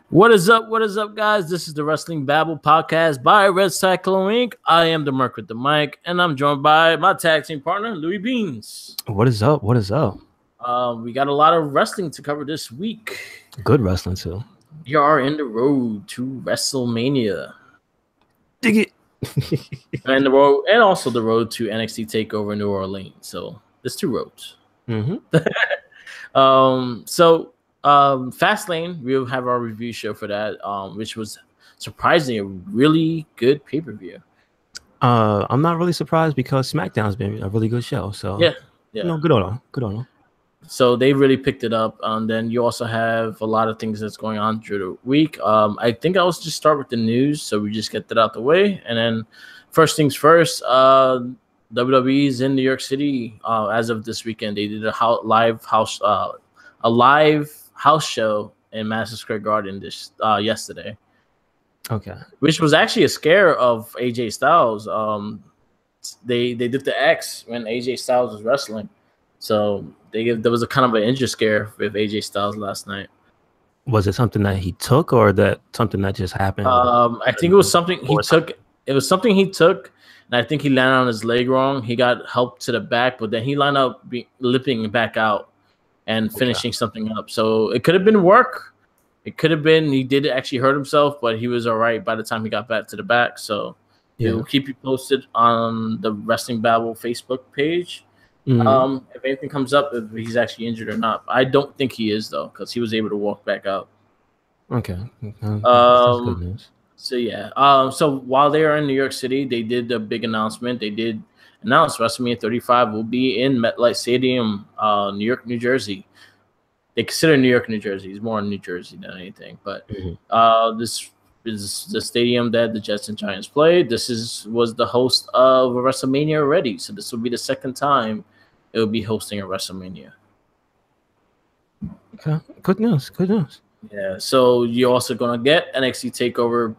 What is up? What is up, guys? This is the Wrestling Babble podcast by Red Cyclone Inc. I am the Merc with the mic, and I'm joined by my tag team partner, Louis Beans. What is up? What is up? We got a lot of wrestling to cover this week. Good wrestling, too. We are in the road to WrestleMania. Dig it. And the road, and also the road to NXT TakeOver New Orleans. So there's two roads. Fastlane, we'll have our review show for that, which was surprisingly a really good pay-per-view. I'm not really surprised because Smackdown's been a really good show. So yeah. Good on them. So they really picked it up. And then you also have a lot of things that's going on through the week. I think I'll just start with the news, so we just get that out the way. And then first things first, WWE's in New York City as of this weekend. They did a live house show in Madison Square Garden yesterday. Okay. Which was actually a scare of AJ Styles. They did the X when AJ Styles was wrestling. So there was a kind of an injury scare with AJ Styles last night. Was it something that he took or that something that just happened? I think it was something he took. It was something he took, and I think he landed on his leg wrong. He got helped to the back, but then he lined up lipping back out and finishing something up. So it could have been work. It could have been he did actually hurt himself, but he was all right by the time he got back to the back. So we'll keep you posted on the Wrestling Babble Facebook page. If anything comes up, if he's actually injured or not. I don't think he is, though, because he was able to walk back out. Okay. That's good news. So, yeah. So while they are in New York City, they did a big announcement. They did announce WrestleMania 35 will be in MetLife Stadium, New York, New Jersey. They consider New York, New Jersey. It's more in New Jersey than anything. But this is the stadium that the Jets and Giants played. This was the host of a WrestleMania already. So this will be the second time it will be hosting a WrestleMania. Okay. Good news. Yeah. So you're also going to get NXT TakeOver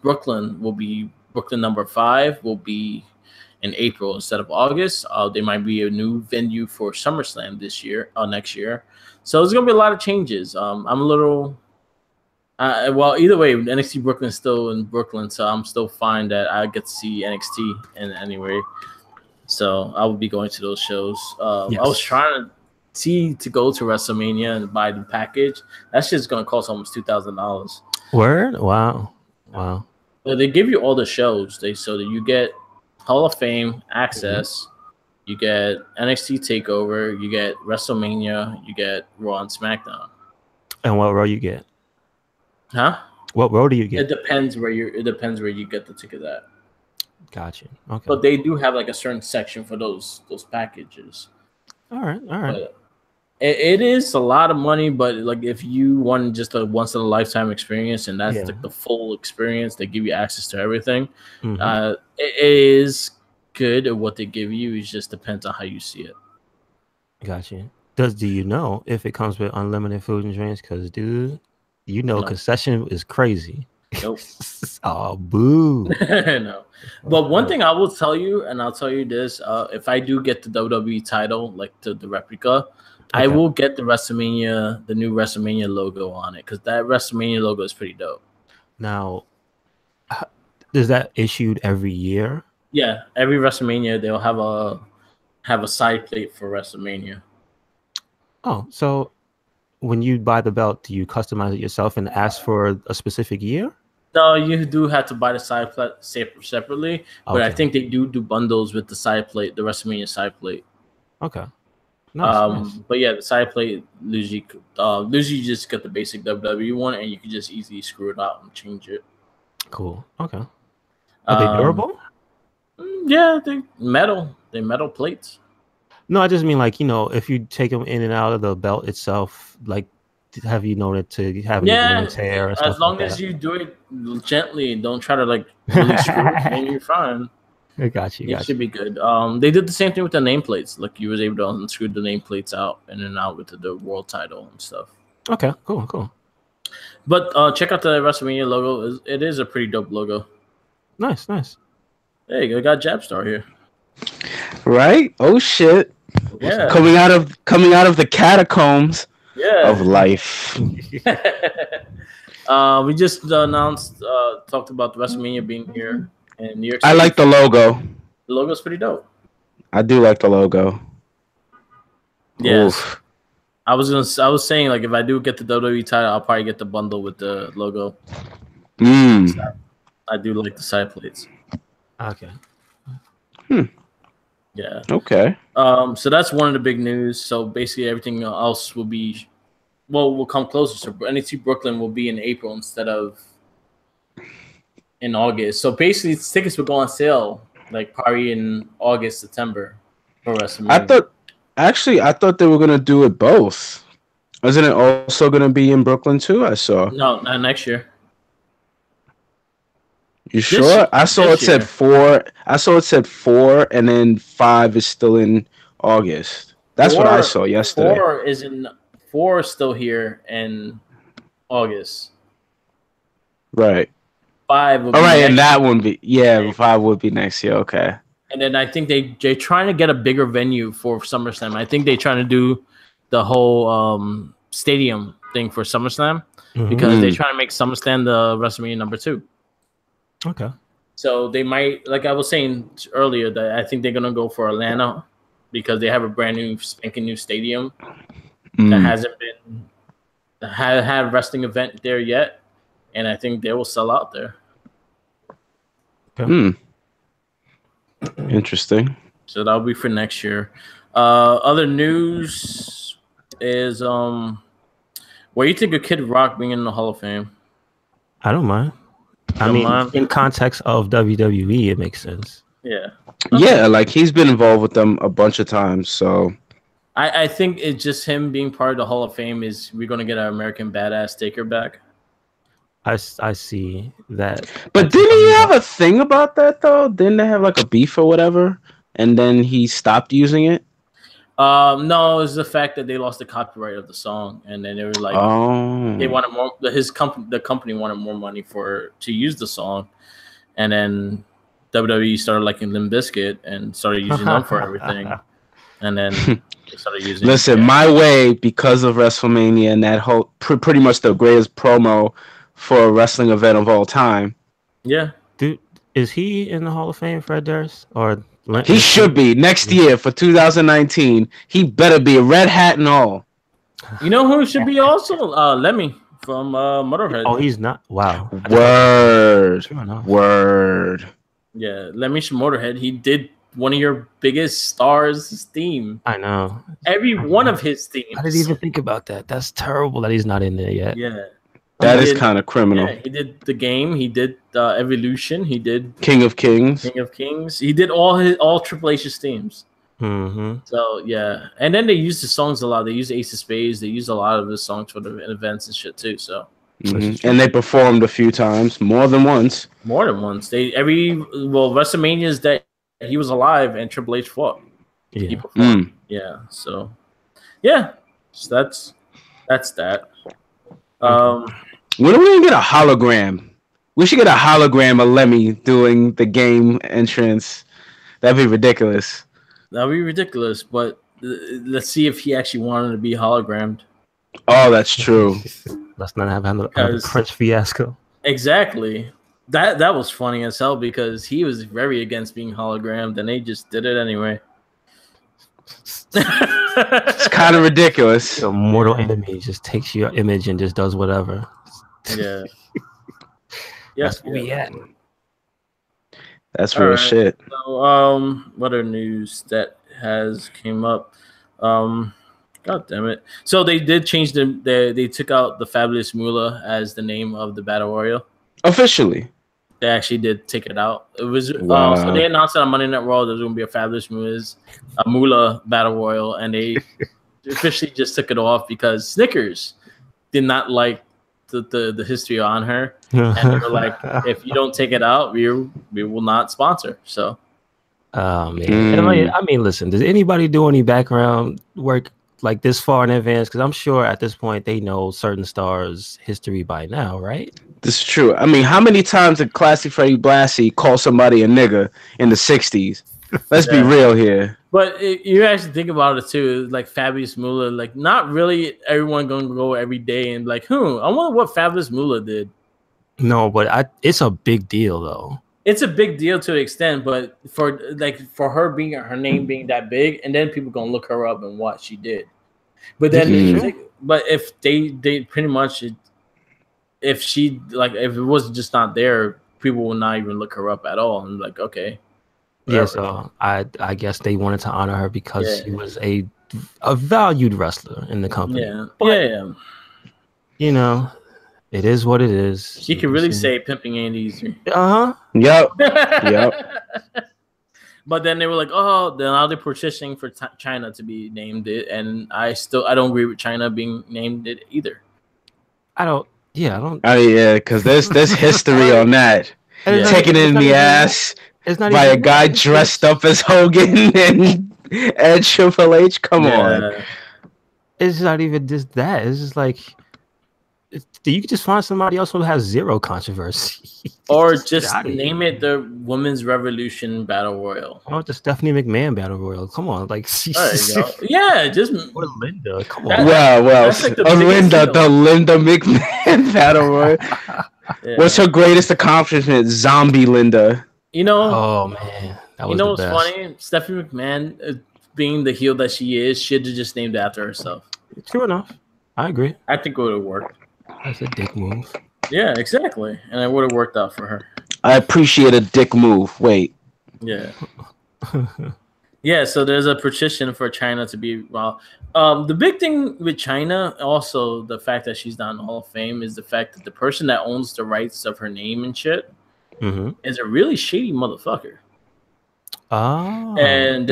Brooklyn number 5 will be in April instead of August. There might be a new venue for SummerSlam next year. So there's going to be a lot of changes. I'm a little... either way, NXT Brooklyn is still in Brooklyn, so I'm still fine that I get to see NXT in anyway. So I will be going to those shows. I was trying to go to WrestleMania and buy the package. That shit's gonna cost almost $2,000. Word? Wow. But they give you all the shows. So that you get Hall of Fame access, you get NXT TakeOver, you get WrestleMania, you get Raw and SmackDown. And what row you get? Huh? What row do you get? It depends where you get the ticket at. Gotcha. Okay. But they do have like a certain section for those packages. All right. But it is a lot of money, but like if you want just a once in a lifetime experience, and that's the full experience, they give you access to everything. It is good at what they give you. It just depends on how you see it. Gotcha. Do you know if it comes with unlimited food and drinks? Because dude, concession is crazy. Nope. Oh, boo. No. But one thing I will tell you, and I'll tell you this, if I do get the WWE title, like the replica, I will get the new WrestleMania logo on it, because that WrestleMania logo is pretty dope. Now, is that issued every year? Yeah, every WrestleMania they'll have a side plate for WrestleMania. Oh, so when you buy the belt, do you customize it yourself and ask for a specific year? No, you do have to buy the side plate separately, but I think they do bundles with the side plate, the WrestleMania side plate. Okay. Nice. But yeah, the side plate usually you just get the basic WWE one, and you can just easily screw it out and change it. Cool. Okay. Are they durable? Yeah, they're metal plates. No, I just mean like, if you take them in and out of the belt itself, like, have you noted to have any tear? As long as you do it gently and don't try to like really screw it, and you're fine. I got you. It should be good. They did the same thing with the nameplates. Like you was able to unscrew the nameplates out in and out with the world title and stuff. Okay, cool. But check out the WrestleMania logo. It is a pretty dope logo. Nice. There you go. Got Jabstar here. Right? Oh shit. Yeah. Coming out of the catacombs of life. We just announced, talked about the WrestleMania being here in New York City. I like the logo. The logo's pretty dope. I do like the logo. Yes. Oof. I was saying, like, if I do get the WWE title, I'll probably get the bundle with the logo. So I do like the side plates. Okay. Yeah. Okay. So that's one of the big news. So basically, everything else will come closer. So NXT Brooklyn will be in April instead of in August. So basically, tickets will go on sale like probably in August, September for WrestleMania. I thought they were gonna do it both. Isn't it also gonna be in Brooklyn too? I saw. No, not next year. You sure? I saw it said 4. I saw it said 4, and then 5 is still in August. That's what I saw yesterday. 4 is still here in August. Right. 5 will be and that one be 5 would be next year. Okay. And then I think they're trying to get a bigger venue for SummerSlam. I think they're trying to do the whole stadium thing for SummerSlam because they're trying to make SummerSlam the WrestleMania number 2. Okay. So they might, like I was saying earlier, that I think they're gonna go for Atlanta because they have a brand new, spanking new stadium that hasn't been had a wrestling event there yet, and I think they will sell out there. Okay. Interesting. So that'll be for next year. Other news is what do you think of Kid Rock being in the Hall of Fame? I don't mind. In context of WWE, it makes sense. Yeah. Yeah, like he's been involved with them a bunch of times, so I think it's just him being part of the Hall of Fame is we're gonna get our American Badass Taker back. I see that. But didn't he have a thing about that though? Didn't they have like a beef or whatever? And then he stopped using it? No, it's the fact that they lost the copyright of the song, and then they were like, they wanted more. The company wanted more money to use the song, and then WWE started liking Limp Bizkit and started using them for everything, and then they started using. Listen, My Way, because of WrestleMania and that whole pretty much the greatest promo for a wrestling event of all time. Yeah, dude, is he in the Hall of Fame, Fred Durst, or? He should be next year for 2019. He better be a red hat and all. You know who should be also? Lemmy from Motorhead. Oh, he's not. Wow. Word. Yeah, Lemmy from Motorhead. He did one of your biggest stars' theme. I know. Every one of his themes. I didn't even think about that. That's terrible that he's not in there yet. Yeah. That is kind of criminal. Yeah, he did The Game. He did Evolution. He did King of Kings. He did all Triple H's themes. Mm-hmm. So yeah, and then they used the songs a lot. They used Ace of Spades. They used a lot of his songs for the events and shit too. So and they performed a few times, more than once. WrestleManias that he was alive and Triple H fought. Yeah. He performed. Yeah. So yeah, so that's that. When are we gonna get a hologram? We should get a hologram of Lemmy doing the Game entrance. That'd be ridiculous. That'd be ridiculous, but let's see if he actually wanted to be hologrammed. Oh, that's true. Let's not have another Prince fiasco. Exactly. That was funny as hell because he was very against being hologrammed, and they just did it anyway. It's kind of ridiculous. So mortal enemy just takes your image and just does whatever. Yeah. That's where we at. That's real shit. So, what are news that has came up? God damn it! So they did change they took out the Fabulous Moolah as the name of the Battle Royal. Officially. They actually did take it out. It was wow. So they announced it on Monday Night Raw there's going to be a Fabulous Moolah Battle Royal, and they officially just took it off because Snickers did not like the history on her, and they were like, if you don't take it out, we will not sponsor. So, oh man, I mean, listen, does anybody do any background work like this far in advance? Because I'm sure at this point they know certain stars' history by now, right? This is true. I mean, how many times did Classy Freddie Blassie call somebody a nigga in the 60s? Let's be real here. But you actually think about it too, like Fabulous Moolah, like not really everyone gonna go every day and like, I wonder what Fabulous Moolah did. No, but it's a big deal though. It's a big deal to the extent, but for her name being that big, and then people gonna look her up and what she did. But then, but if they pretty much, if it was just not there, people will not even look her up at all. And like, okay, whatever. Yeah. So I guess they wanted to honor her because she was a valued wrestler in the company. Yeah, but, you know. It is what it is. She can really say pimping ain't easy. Yep. But then they were like, oh, then now they're petitioning for China to be named it, and I don't agree with China being named it either. I don't. Oh yeah, because there's history on that. Taking it in the ass by a guy dressed up as Hogan and Triple H. Come on. It's not even just that. It's just like. You could just find somebody else who has zero controversy. Or just name it the Women's Revolution Battle Royal. Oh, the Stephanie McMahon Battle Royal. Come on. Like, there you go. Yeah, just. Or Linda. Come on. Well. Like the Linda McMahon Battle Royal. What's her greatest accomplishment? Zombie Linda. Oh, man. That was what's funny? Stephanie McMahon, being the heel that she is, should have just named it after herself. True enough. I agree. I think it would have worked. That's a dick move. Yeah, exactly. And it would have worked out for her. I appreciate a dick move. Wait. Yeah. Yeah, so there's a petition for China to be the big thing with China, also the fact that she's not in the Hall of Fame, is the fact that the person that owns the rights of her name and shit is a really shady motherfucker. And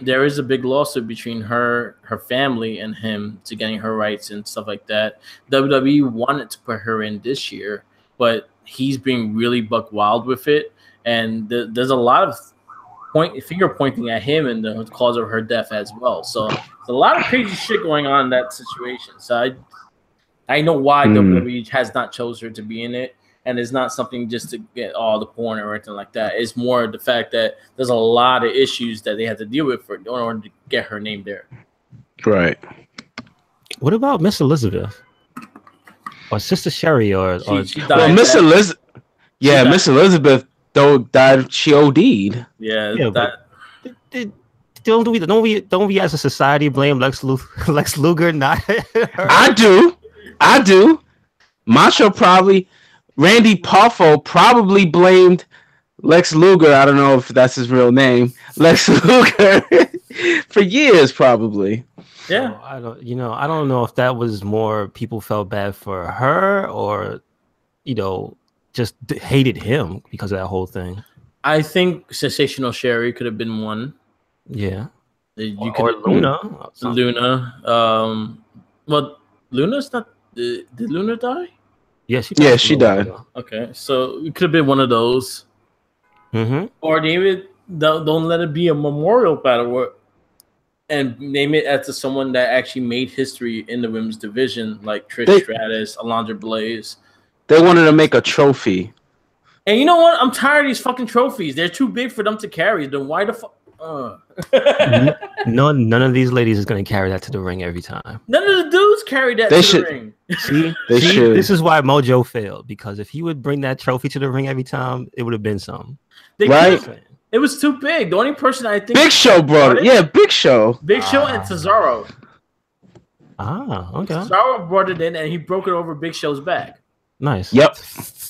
there is a big lawsuit between her family and him to getting her rights and stuff like that. WWE wanted to put her in this year, but he's being really buck wild with it, and there's a lot of finger pointing at him and the cause of her death as well. So there's a lot of crazy shit going on in that situation. So I know why WWE has not chose her to be in it. And it's not something just to get all the porn or anything like that. It's more the fact that there's a lot of issues that they have to deal with in order to get her name there. Right. What about Miss Elizabeth? Or Sister Sherry? She died. Well, Miss Elizabeth. Yeah, Miss Elizabeth though died. She OD'd. Yeah. Don't we as a society blame Lex Luger? Not her? I do. Macho probably. Randy Poffo probably blamed Lex Luger. I don't know if that's his real name. Lex Luger for years, probably. Yeah. I don't know if that was more people felt bad for her or, just hated him because of that whole thing. I think Sensational Sherry could have been one. Yeah. Or Luna. Well, Luna's not. Did Luna die? Yeah, she died. Okay, so it could have been one of those. Or name it. Don't let it be a memorial battle, and name it after someone that actually made history in the women's division, like Trish Stratus, Alundra Blaze. They wanted to make a trophy. And you know what? I'm tired of these fucking trophies. They're too big for them to carry. Then why the fuck? None of these ladies is going to carry that to the ring every time. None of the dudes carry that the ring. See, this is why Mojo failed, because if he would bring that trophy to the ring every time, it would have been something. Right? It was too big. The only person I think Big Show brought it. Yeah, Big Show. Big Show and Cesaro. Okay. Cesaro brought it in and he broke it over Big Show's back. Nice. Yep.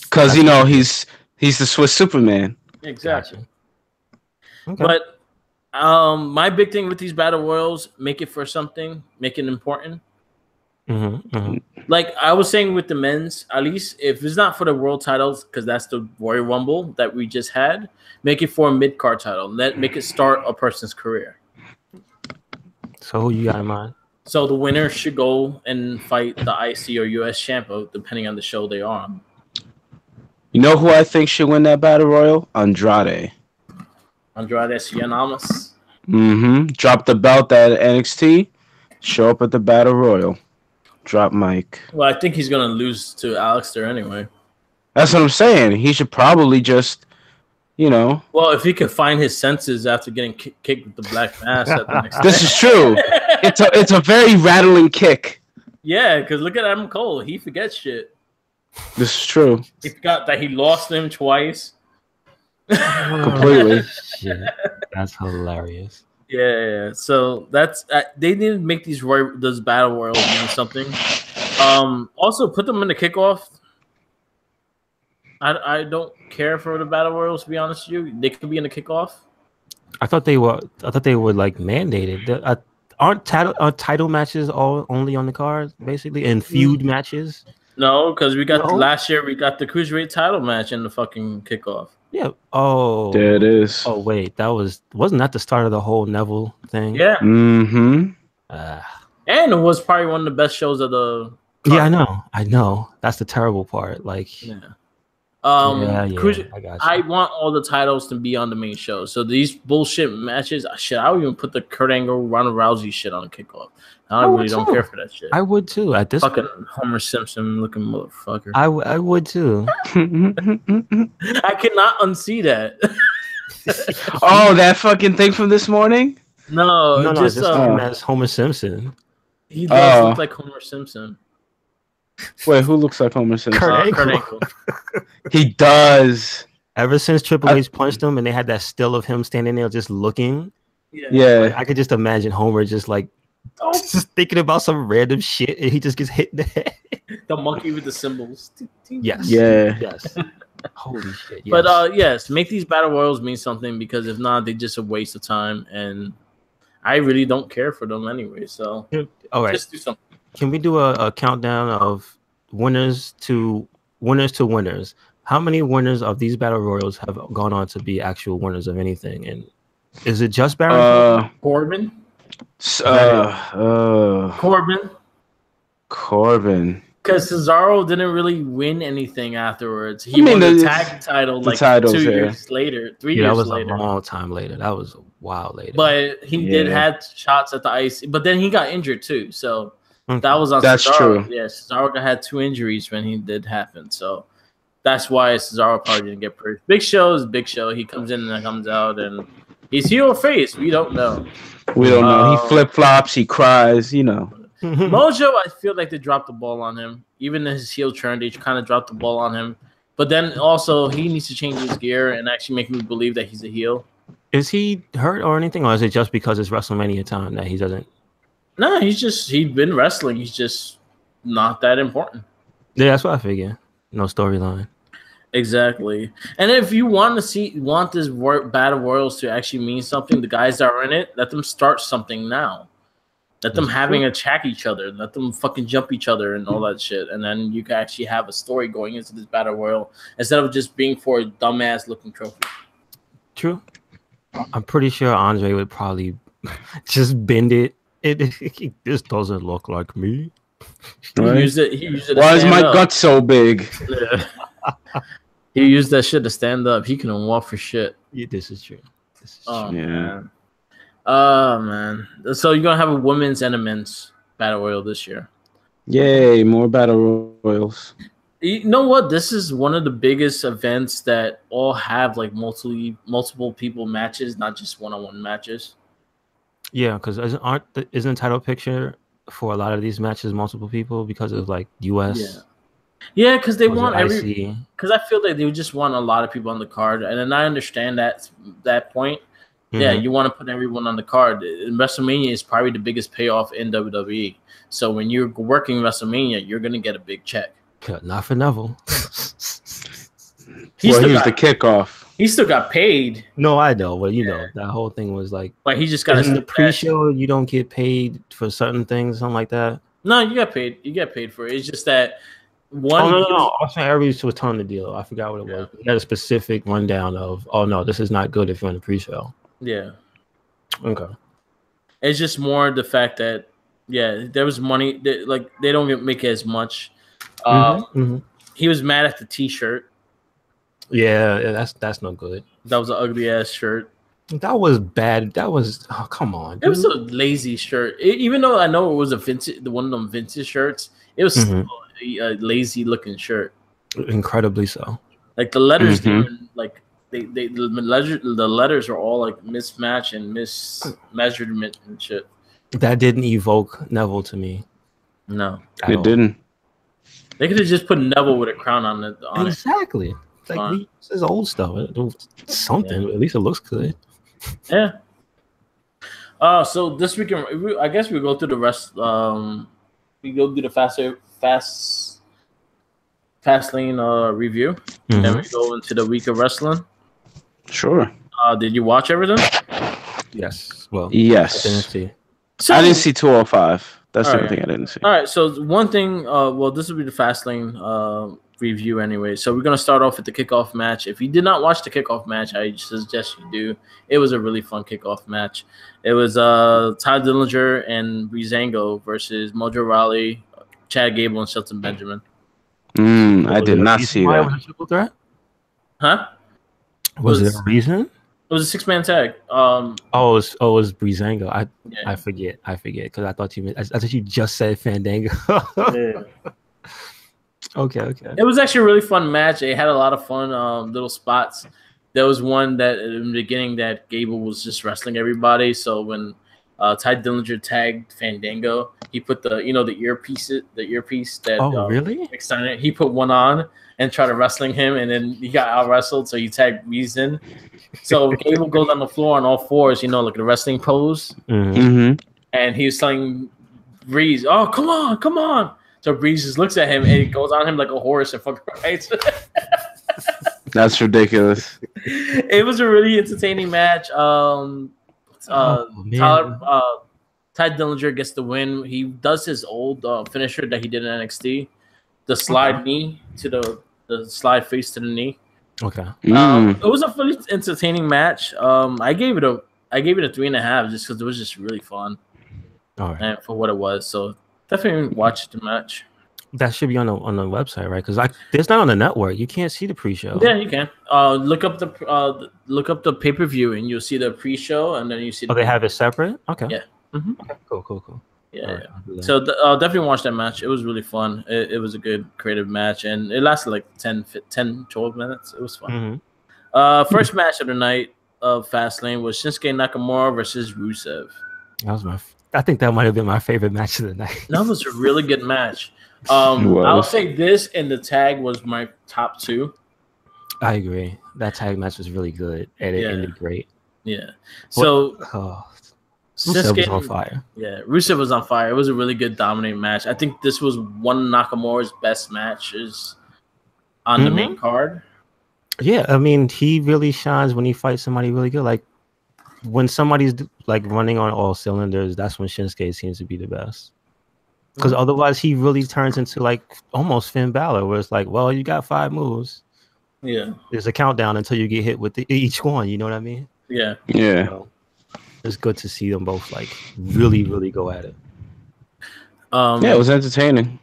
Because he's the Swiss Superman. Exactly. Gotcha. Okay. But my big thing with these battle royals, make it for something, make it important. Like I was saying with the men's, at least if it's not for the world titles, because that's the Royal Rumble that we just had, make it for a mid-card title. Make it start a person's career. So who you got in mind? So the winner should go and fight the IC or US champion, depending on the show they're on. You know who I think should win that battle royal? Andrade Cien. Drop the belt at NXT. Show up at the battle royal. Drop mic. Well, I think he's gonna lose to Alex there anyway. That's what I'm saying. He should probably just, You know. Well, if he could find his senses after getting kicked with the black mass at the next This is true. It's a very rattling kick. Yeah, because look at Adam Cole. He forgets shit. This is true. He forgot that he lost him twice. Completely. Shit. That's hilarious. Yeah. So that's they need to make those battle royals mean something. Also, put them in the kickoff. I don't care for the battle royals, to be honest with you. They could be in the kickoff. I thought they were like mandated. Aren't title matches all only on the card, basically, and feud matches? No, because we got last year we got the cruiserweight title match in the fucking kickoff. Yeah. Oh, there it is. Oh wait, wasn't that the start of the whole Neville thing? Yeah. Mm-hmm. And it was probably one of the best shows of the card. Yeah, I know. That's the terrible part. Like, yeah. I got you. I want all the titles to be on the main show. So these bullshit matches, I would even put the Kurt Angle, Ronda Rousey shit on the kickoff. I really don't care for that shit. I would too. At this fucking Homer Simpson looking motherfucker. I would too. I cannot unsee that. Oh, that fucking thing from this morning? No, just as Homer Simpson. He does look like Homer Simpson. Wait, who looks like Homer Simpson? Kurt Angle. He does. Ever since Triple H punched him and they had that still of him standing there just looking. Yeah. Like, I could just imagine Homer just like just thinking about some random shit and he just gets hit in the head. The monkey with the cymbals. Yes. Yeah. Yes. Holy shit. Yes. But yes, make these battle royals mean something, because if not, they're just a waste of time, and I really don't care for them anyway. So all right, just do something. Can we do a countdown of winners to winners? How many winners of these battle royals have gone on to be actual winners of anything? And is it just Baron Corbin? Corbin. Because Cesaro didn't really win anything afterwards. He won the tag title like 2 years later, 3 years later. That was a long time later. That was a while later. But he did have shots at the ice. But then he got injured too. So that was on That's Cesaro. True. Yeah, Cesaro had 2 injuries when he did happen. So that's why Cesaro probably didn't get pushed. Big Show is Big Show. He comes in and comes out, and he's heel or face. We don't know. We don't know. He flip-flops. He cries, you know. Mojo, I feel like they dropped the ball on him. Even in his heel turn, they kind of dropped the ball on him. But then also, he needs to change his gear and actually make me believe that he's a heel. Is he hurt or anything, or is it just because it's WrestleMania time that he doesn't? No, he's been wrestling. He's just not that important. Yeah, that's what I figure. No storyline. Exactly. And if you want this battle royals to actually mean something, the guys that are in it, let them start something now. Let them attack each other. Let them fucking jump each other and all that shit. And then you can actually have a story going into this battle royal instead of just being for a dumbass looking trophy. True. I'm pretty sure Andre would probably just bend it. This doesn't look like me. Right? He used it. Why is my gut so big? Yeah. He used that shit to stand up. He couldn't walk for shit. Yeah, this is true. Yeah. Man. Oh, man. So you're going to have a women's and a men's battle royal this year. Yay, more battle royals. You know what? This is one of the biggest events that all have like multiple people matches, not just one-on-one matches. Yeah, because isn't title picture for a lot of these matches multiple people because of like US? Yeah, because they want because I feel like they just want a lot of people on the card, and then I understand that point. Mm-hmm. Yeah, you want to put everyone on the card. And WrestleMania is probably the biggest payoff in WWE. So when you're working WrestleMania, you're gonna get a big check. Not for Neville. He was the kickoff. He still got paid. No, I know. Well, you know, that whole thing was like. But he just got in the pre-show. You don't get paid for certain things, something like that. No, you get paid. You get paid for it. It's just that one. Oh no! Also, everybody was telling the deal. I forgot what it was. He had a specific rundown of, oh no, this is not good if you're in the pre-show. Yeah. Okay. It's just more the fact that there was money. They don't make as much. He was mad at the T-shirt. Yeah, that's no good. That was an ugly ass shirt. That was bad. That was come on. Dude. It was a lazy shirt. Even though I know it was one of them vintage shirts, it was still a lazy looking shirt. Incredibly so. Like the letters didn't the letters are all like mismatch and mismeasurement and shit. That didn't evoke Neville to me. No, it didn't. They could have just put Neville with a crown on it. Exactly. It's like this is old stuff. Something. At least it looks good. Yeah. So this weekend, I guess we go through the rest. We go through the Fastlane review, and then we go into the week of wrestling. Sure. Did you watch everything? Yes. Well, yes. I didn't see. So, I didn't see 205. That's the only thing I didn't see. All right. So one thing. Well, this will be the Fastlane review anyway. So we're gonna start off with the kickoff match. If you did not watch the kickoff match, I suggest you do. It was a really fun kickoff match. It was Ty Dillinger and Breezango versus Mojo Rawley, Chad Gable, and Shelton Benjamin. I did not see that. Was it a triple threat? Huh? Was there a reason? It was a 6-man tag. It was Breezango. I forget because I thought you just said Fandango. Yeah. Okay. It was actually a really fun match. It had a lot of fun little spots. There was one that in the beginning that Gable was just wrestling everybody. So when Ty Dillinger tagged Fandango, he put the earpiece that really? excited. He put one on and tried to wrestling him, and then he got out wrestled. So he tagged Reason. So Gable goes on the floor on all fours, like the wrestling pose, and he was telling Breeze, "Oh, come on!" So Breeze just looks at him and he goes on him like a horse and fucking rides. That's ridiculous. It was a really entertaining match. Ty Dillinger gets the win. He does his old finisher that he did in NXT, the slide knee to the slide face to the knee. Okay. It was a fully entertaining match. I gave it a 3.5 just because it was just really fun. All right. And for what it was, so definitely watch the match. That should be on the website, right? Because it's not on the network. You can't see the pre-show. Yeah, you can. Look up the pay-per-view and you'll see the pre-show, and then you see. They have it separate. Okay. Yeah. Mm-hmm. Okay. Cool. Yeah. Right, so definitely watch that match. It was really fun. It was a good creative match, and it lasted like 10, 12 minutes. It was fun. First match of the night of Fastlane was Shinsuke Nakamura versus Rusev. I think that might have been my favorite match of the night. That was a really good match. I'll say this, and the tag was my top 2. I agree. That tag match was really good, and it ended great. Yeah. So Rusev was on fire. Yeah, Rusev was on fire. It was a really good, dominating match. I think this was one of Nakamura's best matches on the main card. Yeah, I mean, he really shines when he fights somebody really good. Like when somebody's like running on all cylinders, that's when Shinsuke seems to be the best. Because otherwise, he really turns into like almost Finn Balor, where it's like, well, you got 5 moves. Yeah, there's a countdown until you get hit with each one. You know what I mean? Yeah. So it's good to see them both like really, really go at it. It was entertaining.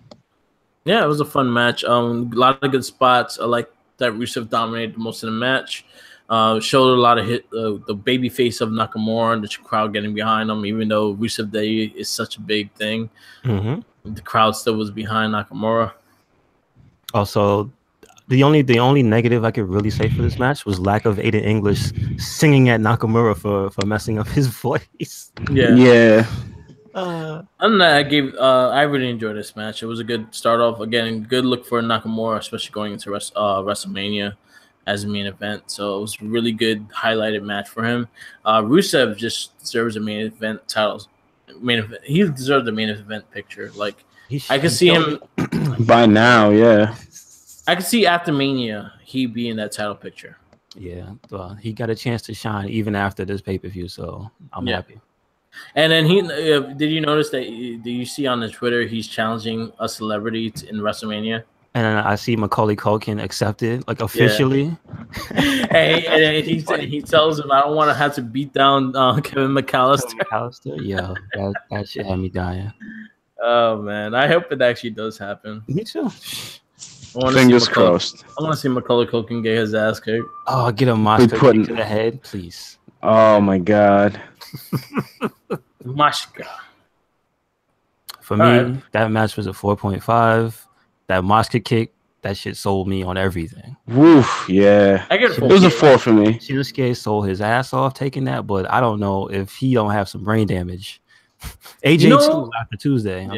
Yeah, it was a fun match. A lot of good spots. I like that Rusev dominated most of the match. Showed a lot of the baby face of Nakamura and the crowd getting behind him, even though Rusev Day is such a big thing. The crowd still was behind Nakamura. Also, the only negative I could really say for this match was lack of Aiden English singing at Nakamura for messing up his voice. Yeah. And I really enjoyed this match. It was a good start off. Again, good look for Nakamura, especially going into WrestleMania as a main event. So it was a really good highlighted match for him. Rusev just deserves a main event title. He deserves the main event picture. Like I can see him by now. Yeah, I can see after Mania he be in that title picture. Yeah, well, he got a chance to shine even after this pay-per-view, so I'm happy. And then did you notice that? Do you see on the Twitter he's challenging a celebrity in WrestleMania? And I see Macaulay Culkin accepted, like officially. and he tells him, "I don't want to have to beat down Kevin McAllister." Yeah, that shit had me dying. Oh man, I hope it actually does happen. Me too. Fingers crossed. I want to see Macaulay Culkin get his ass kicked. Oh, get a monster kick to the head, please. Oh my god. Mashka. For me, that match was a 4.5. That Mosca kick that shit sold me on everything. Woof, yeah. I get It was a 4 for me. Shinsuke sold his ass off taking that, but I don't know if he don't have some brain damage. AJ too after Tuesday.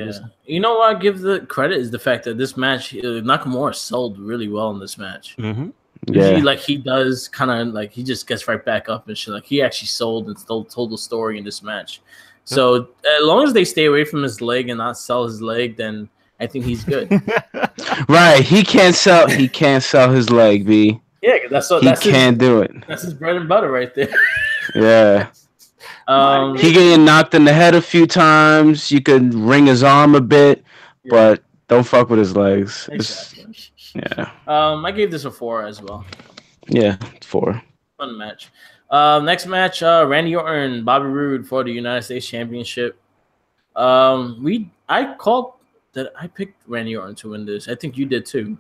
You know what I give the credit is the fact that this match Nakamura sold really well in this match. Mm-hmm. Yeah, he does kind of like he just gets right back up and shit. Like he actually sold and still told the story in this match. So as long as they stay away from his leg and not sell his leg, then I think he's good. right. He can't sell his leg, B. Yeah, he can't do it. That's his bread and butter right there. Yeah. He getting knocked in the head a few times. You could ring his arm a bit, but don't fuck with his legs. Exactly. Yeah. I gave this a 4 as well. Yeah, 4. Fun match. Next match, Randy Orton, Bobby Roode for the United States Championship. I called that I picked Randy Orton to win this. I think you did too.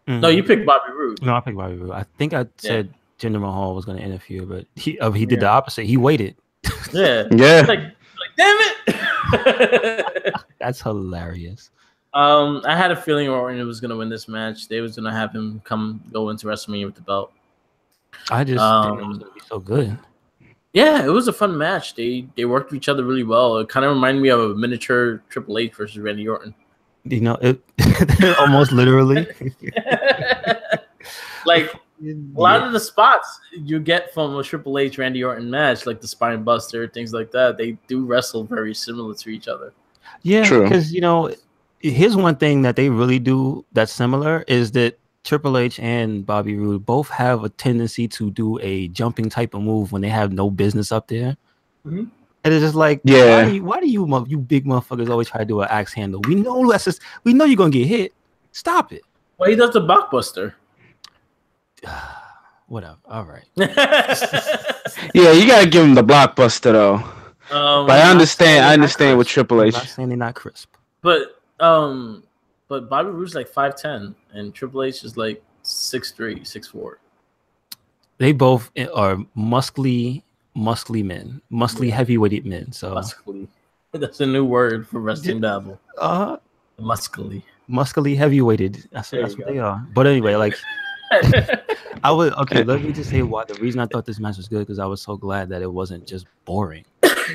Mm-hmm. No, you picked Bobby Roode. No, I picked Bobby Roode. I think I said Jinder Mahal was going to interfere, but he did the opposite. He waited. Yeah. Like damn it. That's hilarious. I had a feeling Orton was gonna win this match. They was gonna have him go into WrestleMania with the belt. I just didn't know it was gonna be so good. Yeah, it was a fun match. They worked with each other really well. It kind of reminded me of a miniature Triple H versus Randy Orton. You know, it almost literally. Like a lot of the spots you get from a Triple H Randy Orton match, like the Spine Buster, things like that, they do wrestle very similar to each other. Yeah, because here's one thing that they really do that's similar is that Triple H and Bobby Roode both have a tendency to do a jumping type of move when they have no business up there. Mm-hmm. And it's just like, why do you big motherfuckers always try to do an axe handle? We know you're gonna get hit. Stop it. Well, he does the blockbuster. Whatever. All right. Yeah, you gotta give him the blockbuster though. But I understand with Triple H. I'm not saying they're not crisp. But Bobby Roode's like 5'10", and Triple H is like 6'3", 6'4". They both are muscly men, heavyweight men. So muscly. That's a new word for wrestling Babble. Muscly heavyweighted. That's what they are. But anyway, like let me just say why the reason I thought this match was good because I was so glad that it wasn't just boring.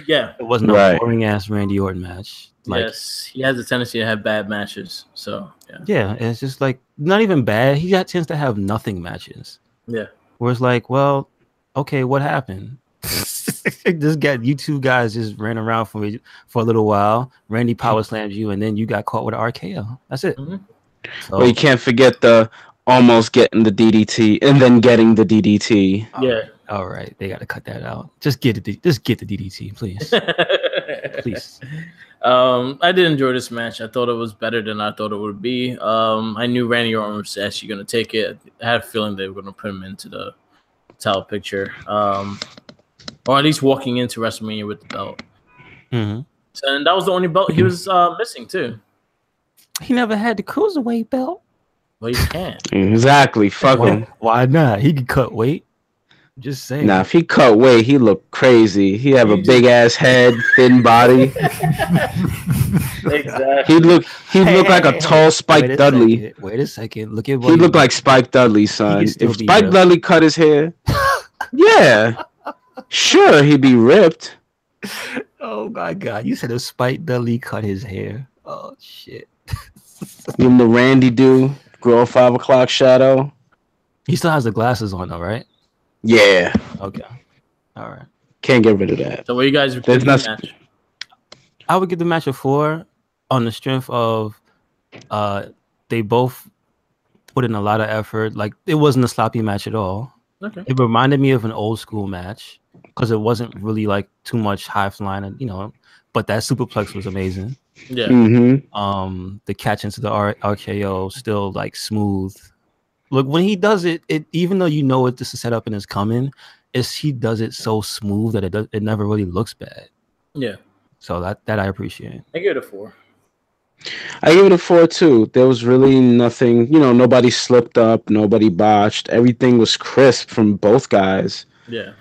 Yeah, it wasn't a boring ass Randy Orton match. Like, yes, he has a tendency to have bad matches. So yeah, it's just like not even bad. He tends to have nothing matches. Yeah, where it's like, well, okay, what happened? You two guys just ran around for a little while. Randy power slammed you, and then you got caught with an RKO. That's it. Mm-hmm. So, well, you can't forget the almost getting the DDT and then getting the DDT. Yeah. All right, they got to cut that out. Just get the DDT, please. Please. I did enjoy this match. I thought it was better than I thought it would be. I knew Randy Orton was actually going to take it. I had a feeling they were going to put him into the title picture, or at least walking into WrestleMania with the belt. Mm-hmm. And that was the only belt he was missing too. He never had the cruiserweight belt. Well, you can't. Exactly. Fuck him. Why not? He could cut weight. Just saying. Nah, if he cut weight, he looked crazy. He have a big ass head, thin body. Exactly. He looked like a tall Spike Dudley. Wait a second. Look at what he looked like Spike Dudley, son. If Spike Dudley cut his hair, yeah, sure, he'd be ripped. Oh my God! You said if Spike Dudley cut his hair. Oh shit. Give him the Randy do. Grow a 5 o'clock shadow. He still has the glasses on, though, right? Yeah. Okay. All right. Can't get rid of that. So what you guys would give the match? I would give the match a 4 on the strength of they both put in a lot of effort. Like, it wasn't a sloppy match at all. Okay. It reminded me of an old school match because it wasn't really like too much high flying, and but that superplex was amazing. Yeah. Mm-hmm. The catch into the RKO still like smooth. Look, when he does it, even though this is set up and it's coming, he does it so smooth that it never really looks bad. Yeah. So that I appreciate. I give it a 4. I give it a 4 too. There was really nothing, nobody slipped up, nobody botched. Everything was crisp from both guys. Yeah.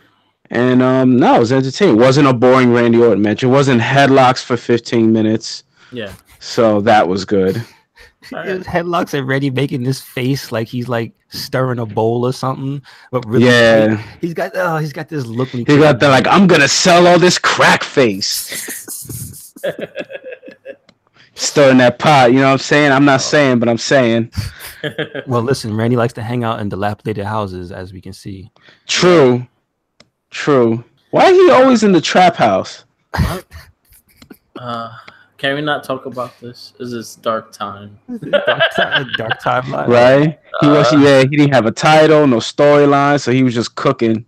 And no, it was entertaining. It wasn't a boring Randy Orton match. It wasn't headlocks for 15 minutes. Yeah. So that was good. His headlocks and Randy making this face like he's like stirring a bowl or something, but really, Yeah. he's got this look. He got the like, I'm gonna sell all this crack face. Stirring that pot, you know what I'm saying? I'm not saying, but I'm saying. Well, listen, Randy likes to hang out in dilapidated houses, as we can see. True. Why is he always in the trap house? Can we not talk about this? This is dark time. Dark timeline. Right? He didn't have a title, no storyline, so he was just cooking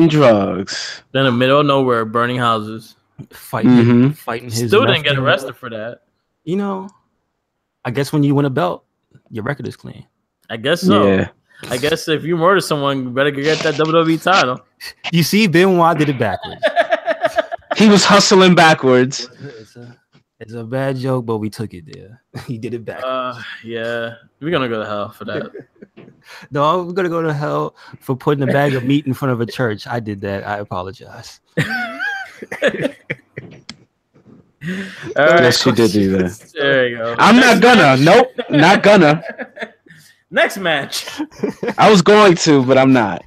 drugs. Then in the middle of nowhere, burning houses. Fighting his. Still didn't get arrested for that. You know, I guess when you win a belt, your record is clean. I guess so. Yeah. I guess if you murder someone, you better get that WWE title. You see, Benoit did it backwards. He was hustling backwards. It's a bad joke, but we took it there. He did it backwards. Yeah. We're going to go to hell for that. No, I'm going to go to hell for putting a bag of meat in front of a church. I did that. I apologize. Yes, you did do that. There you go. I'm not gonna. Nope, not gonna. Next match. I was going to, but I'm not.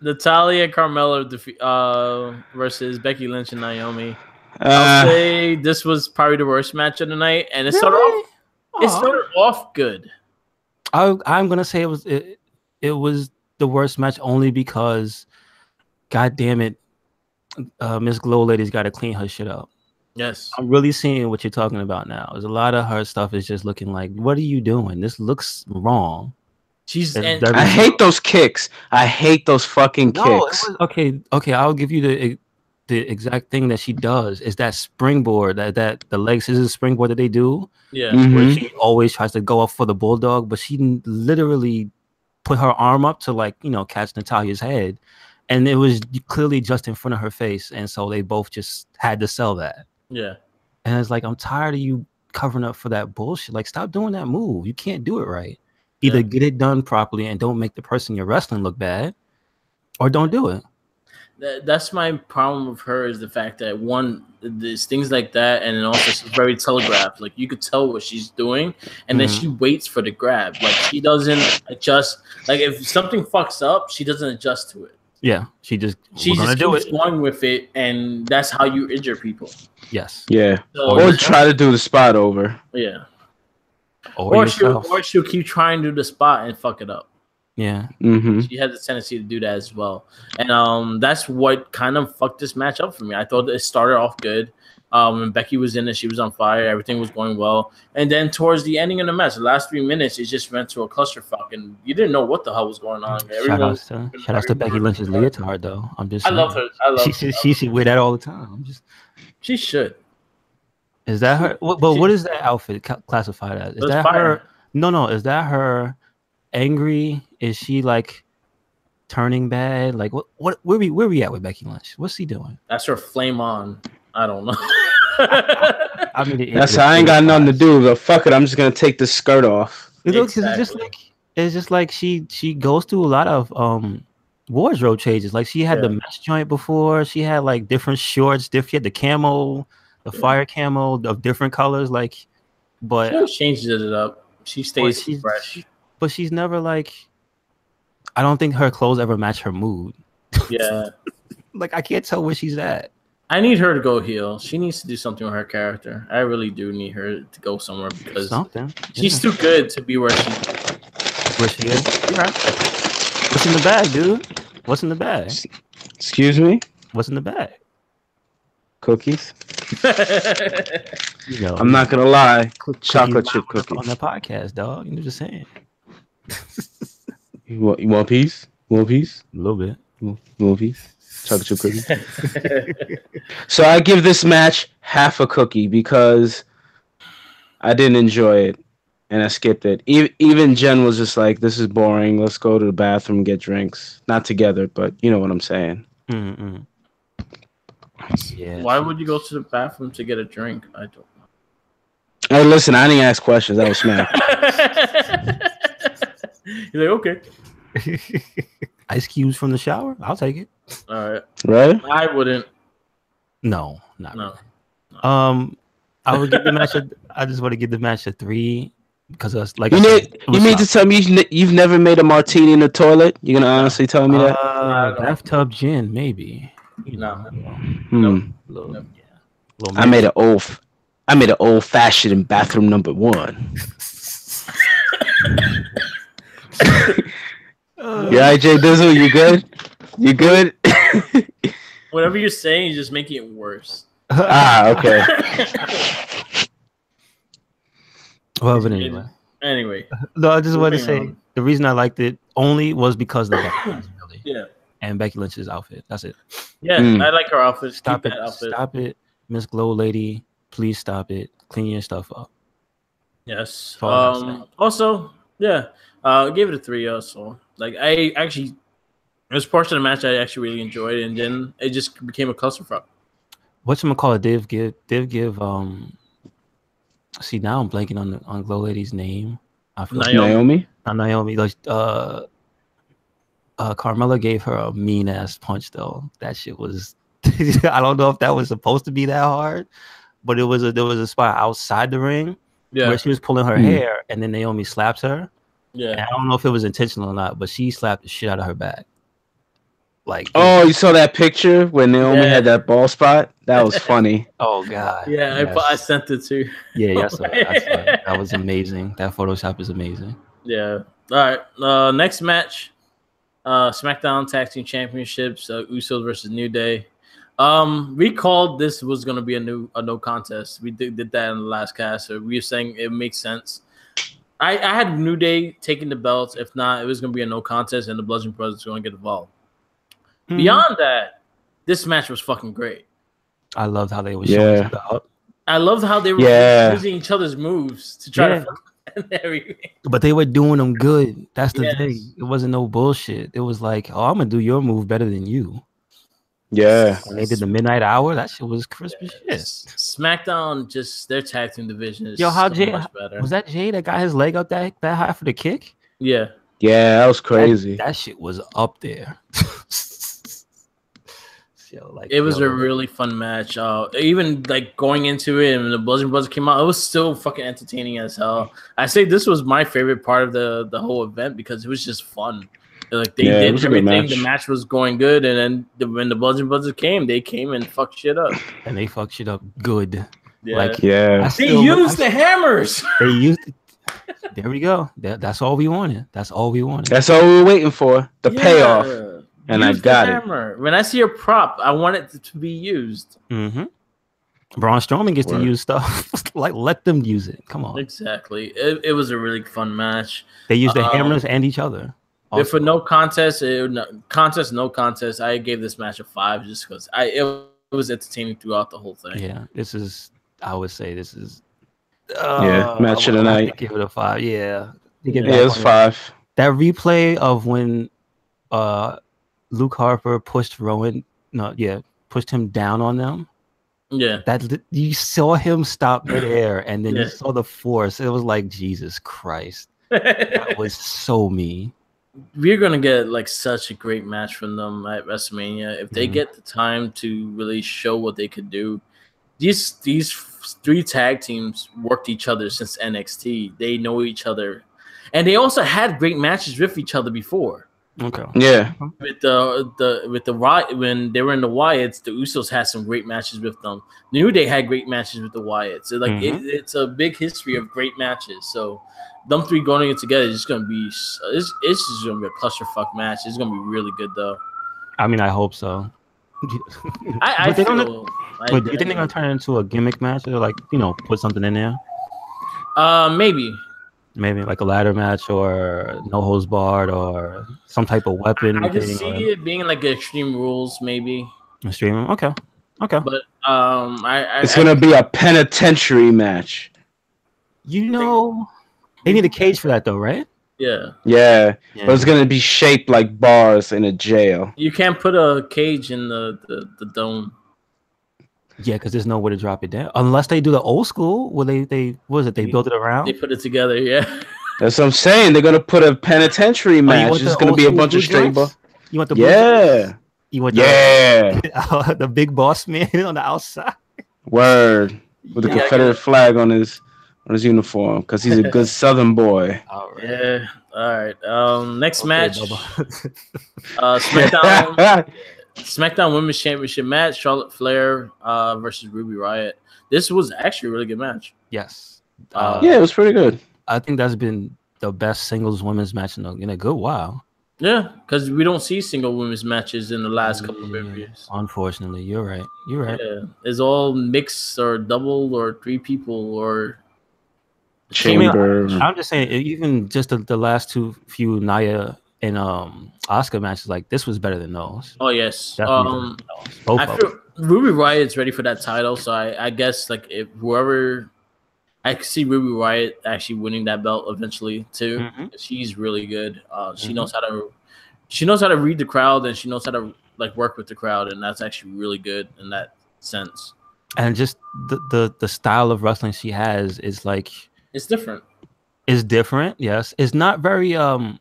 Natalya and Carmella versus Becky Lynch and Naomi. I'll say this was probably the worst match of the night, and it started off good. I'm gonna say it was the worst match only because, God damn it, Miss Glow Lady's got to clean her shit up. Yes, I'm really seeing what you're talking about now. There's a lot of her stuff is just looking like, what are you doing? This looks wrong. I hate those kicks. I hate those fucking kicks. Okay. I'll give you the exact thing that she does is that springboard that the legs is a springboard that they do. Yeah, where she always tries to go up for the bulldog, but she literally put her arm up to catch Natalya's head, and it was clearly just in front of her face, and so they both just had to sell that. Yeah, and it's like, I'm tired of you covering up for that bullshit. Like, stop doing that move. You can't do it right. Either get it done properly and don't make the person you're wrestling look bad, or don't do it. That's my problem with her is the fact that one, there's things like that, and then also she's very telegraphed. Like, you could tell what she's doing, and then she waits for the grab. Like, she doesn't adjust. Like, if something fucks up, she doesn't adjust to it. Yeah, she just keeps going with it, and that's how you injure people. Yes. Yeah. Or try to do the spot over. Yeah. Or she'll keep trying to do the spot and fuck it up. Yeah. Mm-hmm. She has a tendency to do that as well. And that's what kind of fucked this match up for me. I thought it started off good. When Becky was in it, she was on fire. Everything was going well. And then towards the ending of the match, the last 3 minutes, it just went to a clusterfuck. And you didn't know what the hell was going on. Shout out to Becky Lynch's leotard, though. I love her. She should wear that all the time. She should. Is that her? But what is that outfit classified as? Is that fire. her? No. Is that her angry? Is she like turning bad? Like what? Where we at with Becky Lynch? What's he doing? That's her flame on. I don't know. I mean, I ain't got nothing to do. But fuck it, I'm just gonna take this skirt off. Exactly. It's just like she goes through a lot of wardrobe changes. Like, she had the mesh joint before. She had like different shorts. She had the camo, the fire camo of different colors. Like, but she always changes it up. She stays fresh. But she's never like. I don't think her clothes ever match her mood. Yeah. Like, I can't tell where she's at. I need her to go heel. She needs to do something with her character. I really do need her to go somewhere because she's too good to be where she is. Right. What's in the bag, dude? What's in the bag? Excuse me? What's in the bag? Cookies. I'm not gonna lie. Chocolate chip cookies on the podcast, dog. You know, just saying. You want a piece? Want a piece? A little bit. You want a piece? Chocolate chip cookies. So I give this match half a cookie because I didn't enjoy it and I skipped it. Even Jen was just like, "This is boring. Let's go to the bathroom and get drinks." Not together, but you know what I'm saying. Mm-hmm. Yeah. Why would you go to the bathroom to get a drink? I don't know. Hey, listen, I didn't ask questions. That was smack. You're like, okay. Ice cubes from the shower? I'll take it. All right. Right? I wouldn't. No. No. I would give the match. I just want to give the match a 3 because us like You mean to tell me you've never made a martini in the toilet? You're gonna honestly tell me that? Bathtub gin, maybe. No. Little, I made an old fashioned in bathroom number 1. Yeah, J Dizzle, you good? You good? Whatever you're saying, you're just making it worse. Okay. Well, but anyway. No, I just wanted to say the reason I liked it only was because of the Becky Lynch, really. Yeah. And Becky Lynch's outfit. That's it. Yeah, I like her outfit. Stop it, Miss Glow Lady. Please stop it. Clean your stuff up. Yes. Also, yeah. Gave it a 3 also. Like I actually, it was part of the match I actually really enjoyed, and then it just became a clusterfuck. Whatchamacallit, Dave give see, now I'm blanking on Glow Lady's name. I feel Naomi? Not Naomi. Like Carmella gave her a mean ass punch though. That shit was I don't know if that was supposed to be that hard, but there was a spot outside the ring where she was pulling her hair and then Naomi slaps her. Yeah. And I don't know if it was intentional or not, but she slapped the shit out of her back. Like, you saw that picture when Naomi had that ball spot? That was funny. Oh god. Yeah, yes. I sent it too. Yeah, that was amazing. That Photoshop is amazing. Yeah. All right. Next match. Smackdown Tag Team Championships, Usos versus New Day. We called this was gonna be a no contest. We did that in the last cast, so we were saying it makes sense. I had New Day taking the belts. If not, it was gonna be a no contest, and the Bludgeon Brothers were gonna get involved. Beyond that, this match was fucking great. I loved how they were showing each other up. I loved how they were using each other's moves to try to everything. But they were doing them good. That's the thing. It wasn't no bullshit. It was like, oh, I'm gonna do your move better than you. Yeah. When they did the Midnight Hour, that shit was crisp as shit. SmackDown, just their tag team division is how so Jay much better. Was that Jay that got his leg up that high for the kick? Yeah. Yeah, that was crazy. That shit was up there. It was a really fun match. Even like going into it and the Bludgeon Brothers came out, it was still fucking entertaining as hell. I say this was my favorite part of the whole event because it was just fun. Like they did everything. The match was going good, and then when the Bludgeon Brothers came, they came and fucked shit up. And they fucked shit up good. Yeah. They used the hammers. They used it. There we go. That's all we wanted. That's all we wanted. That's all we were waiting for. The payoff. And I got it. When I see a prop, I want it to be used. Mm-hmm. Braun Strowman gets to use stuff. Like, let them use it. Come on. Exactly. It was a really fun match. They used the hammers and each other. Also. If for no contest, no contest, I gave this match a 5 just because it was entertaining throughout the whole thing. Yeah, I would say this is match of the night. Give it a 5. Yeah. It was 5. That replay of when Luke Harper pushed pushed him down on them. Yeah. That you saw him stop midair and then you saw the force. It was like, Jesus Christ. That was so mean. We're gonna get like such a great match from them at WrestleMania if they get the time to really show what they could do. These 3 tag teams worked each other since NXT. They know each other, and they also had great matches with each other before. Okay. Yeah. With the when they were in the Wyatts, the Usos had some great matches with them. New Day had great matches with the Wyatts. So like it's a big history of great matches. So them 3 going together is just gonna be it's just gonna be a clusterfuck match. It's gonna be really good though. I mean, I hope so. Do you think they're gonna turn it into a gimmick match or like put something in there? Maybe like a ladder match or no holds barred or some type of weapon. I can see it being like Extreme Rules, maybe. Extreme, okay. But it's gonna be a penitentiary match. They need a cage for that though, right? Yeah. But it's gonna be shaped like bars in a jail. You can't put a cage in the dome. Yeah, because there's nowhere to drop it down. Unless they do the old school, where they build it around? They put it together, yeah. That's what I'm saying. They're gonna put a penitentiary match. It's gonna be a bunch of straight ball. You want the You want the big boss man on the outside? Word. with the Confederate flag on his uniform because he's a good Southern boy. All right. Yeah. All right. Next match. SmackDown. SmackDown Women's Championship match: Charlotte Flair versus Ruby Riott. This was actually a really good match. Yes. Yeah, it was pretty good. I think that's been the best singles women's match in a good while. Yeah, because we don't see single women's matches in the last couple of years. Unfortunately, you're right. You're right. Yeah, it's all mixed or double or 3 people or chamber. I'm just saying, even just the last few Nia and Asuka matches, like this was better than those. Oh yes. Both I feel Ruby Riott's ready for that title, so I guess like if whoever. I could see Ruby Riott actually winning that belt eventually too. Mm-hmm. She's really good. She knows how to read the crowd, and she knows how to like work with the crowd, and that's actually really good in that sense. And just the style of wrestling she has is like it's different. It's different, yes. It's not very I don't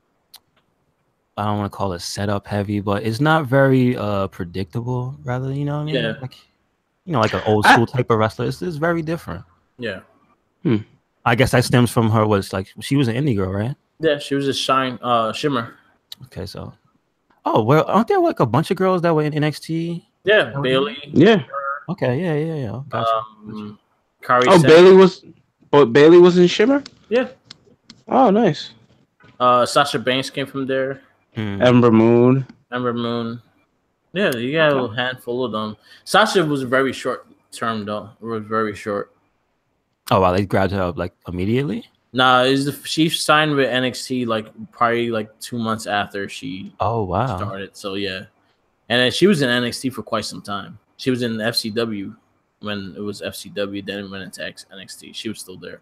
want to call it setup heavy, but it's not very predictable. Rather, you know what I mean? Yeah. Like, like an old school type of wrestler. It's very different. Yeah. I guess that stems from her she was an indie girl, right? Yeah, she was a Shimmer. Okay, so well, aren't there like a bunch of girls that were in NXT? Yeah, Bailey. Yeah. Okay, yeah. Gotcha. Kari Bailey was in Shimmer? Yeah. Oh, nice. Sasha Banks came from there. Ember Moon. Yeah, you got a handful of them. Sasha was very short term though. It was very short. Oh wow, they grabbed her up like immediately? Nah, she signed with NXT probably 2 months after she started. So yeah. And then she was in NXT for quite some time. She was in FCW when it was FCW, then it went into NXT. She was still there.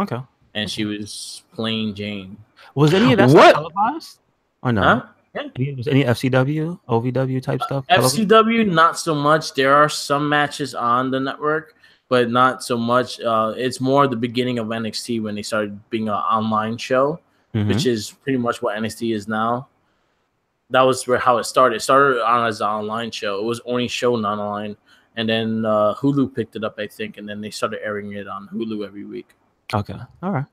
Okay. And she was Plain Jane. Was any of that stuff televised? Or no? Huh? Yeah. Was any FCW, OVW type stuff? FCW, not so much. There are some matches on the network, but not so much. It's more the beginning of NXT when they started being an online show, which is pretty much what NXT is now. That was how it started. It started on as an online show. It was only shown online, and then Hulu picked it up, I think, and then they started airing it on Hulu every week. Okay, all right.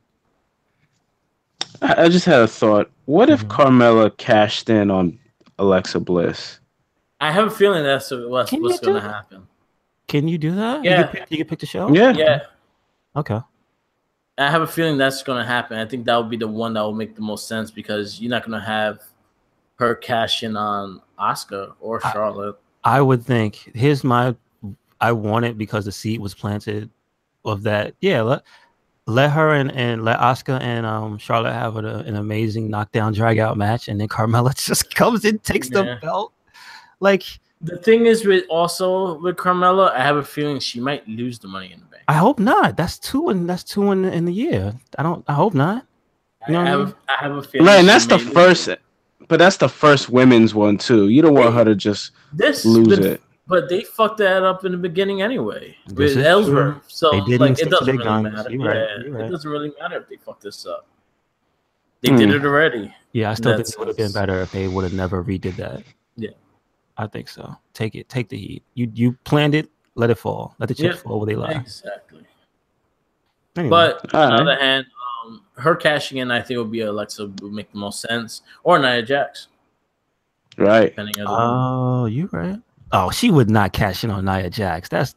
I just had a thought. What if Carmella cashed in on Alexa Bliss? I have a feeling that's what's going to happen. Can you do that? Yeah. You can pick the show? Yeah. Okay. I have a feeling that's going to happen. I think that would be the one that will make the most sense because you're not going to have her cash in on Asuka or Charlotte. I would think. I want it because the seed was planted of that. Yeah, let her and let Asuka and Charlotte have an amazing knockdown drag out match, and then Carmella just comes in, takes the belt. Like the thing is with Carmella, I have a feeling she might lose the Money in the Bank. I hope not. That's two in the year. I hope not. You know I have a feeling. Right, and that's the first. But that's the first women's one too. You don't want her to just lose it. But they fucked that up in the beginning anyway with Ellsworth. So it doesn't really matter. It doesn't really matter if they fuck this up. They did it already. Yeah, I still think it would have been better if they would have never redid that. Yeah, I think so. Take the heat. You planned it. Let it fall. Let the chips fall where they lie. Exactly. Anyway. But on the other hand, her cashing in, I think, would be Alexa would make the most sense, or Nia Jax. Right. Oh, you're right. Oh, she would not cash in on Nia Jax. That's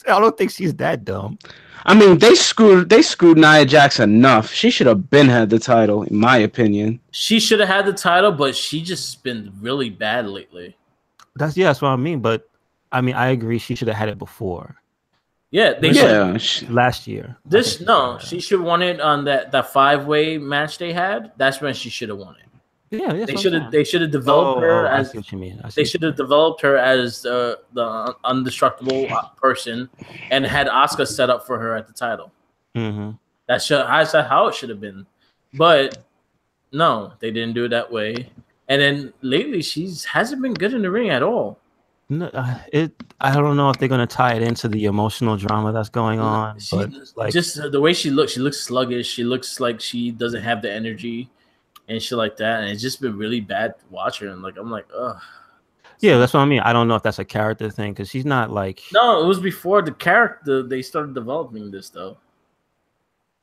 I don't think she's that dumb. I mean, they screwed Nia Jax enough. She should have had the title, in my opinion. She should have had the title, but she just been really bad lately. That's what I mean. But I mean, I agree. She should have had it before. Yeah, last year. She should have won it on that 5-way match they had. That's when she should have won it. Yeah, they should have developed her as. I see what you mean. They should have developed her as the indestructible person, and had Asuka set up for her at the title. Mm-hmm. That's how it should have been, but no, they didn't do it that way. And then lately, hasn't been good in the ring at all. No, I don't know if they're gonna tie it into the emotional drama that's going on. But just the way she looks sluggish. She looks like she doesn't have the energy and shit like that. And it's just been really bad to watch her. And I'm like, ugh. Yeah, that's what I mean. I don't know if that's a character thing because she's not like. No, it was before the character they started developing this though.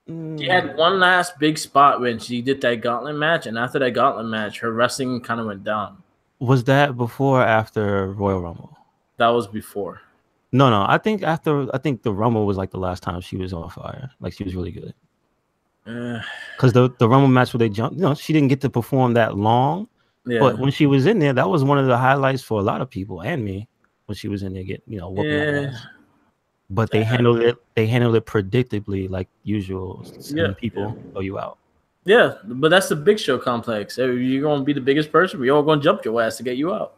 She had one last big spot when she did that gauntlet match, and after that gauntlet match, her wrestling kind of went down. Was that before or after Royal Rumble? That was before. No. I think the Rumble was like the last time she was on fire. Like she was really good. Because the Rumble match where they jumped, she didn't get to perform that long. Yeah. But when she was in there, that was one of the highlights for a lot of people and me when she was in there getting, whooping that ass. But they handled it. They handled it predictably, like usual. Some people throw you out. Yeah, but that's the Big Show complex. You're gonna be the biggest person. We're all gonna jump your ass to get you out.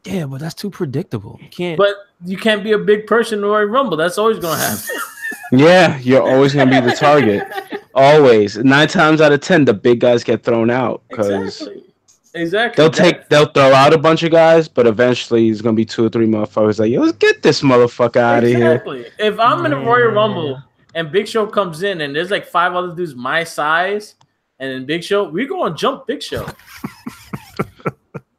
Yeah, but that's too predictable. You can't. But you can't be a big person in Royal Rumble. That's always gonna happen. Yeah, you're always gonna be the target. Always. 9 times out of 10, the big guys get thrown out because exactly. They'll throw out a bunch of guys, but eventually there's gonna be 2 or 3 motherfuckers like, yo, let's get this motherfucker out of here. Exactly. If I'm in a Royal Rumble and Big Show comes in and there's like 5 other dudes my size, and then Big Show, we're gonna jump Big Show.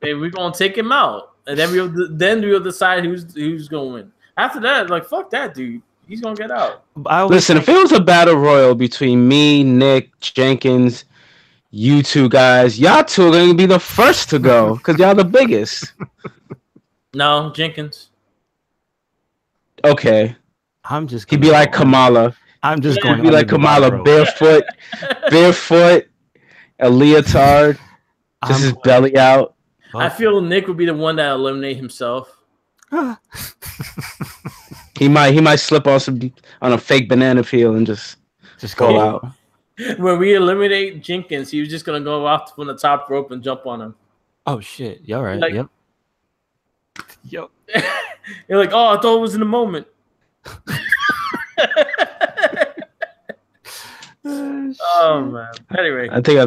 And we're gonna take him out. And then we'll decide who's gonna win. After that, like fuck that dude. He's gonna get out. Listen, if it was a battle royal between me, Nick, Jenkins, you 2 guys, y'all 2 are gonna be the first to go because y'all the biggest. No, Jenkins. Okay. He'd be like Kamala. I'm just going to be like Kamala, barefoot, a leotard, just his belly out. I feel Nick would be the one that eliminate himself. He might slip on a fake banana peel and just go out. When we eliminate Jenkins, he was just gonna go off from the top rope and jump on him. Oh shit! Y'all right? Like, yep. You're like, oh, I thought it was in the moment. Oh man. Anyway, I think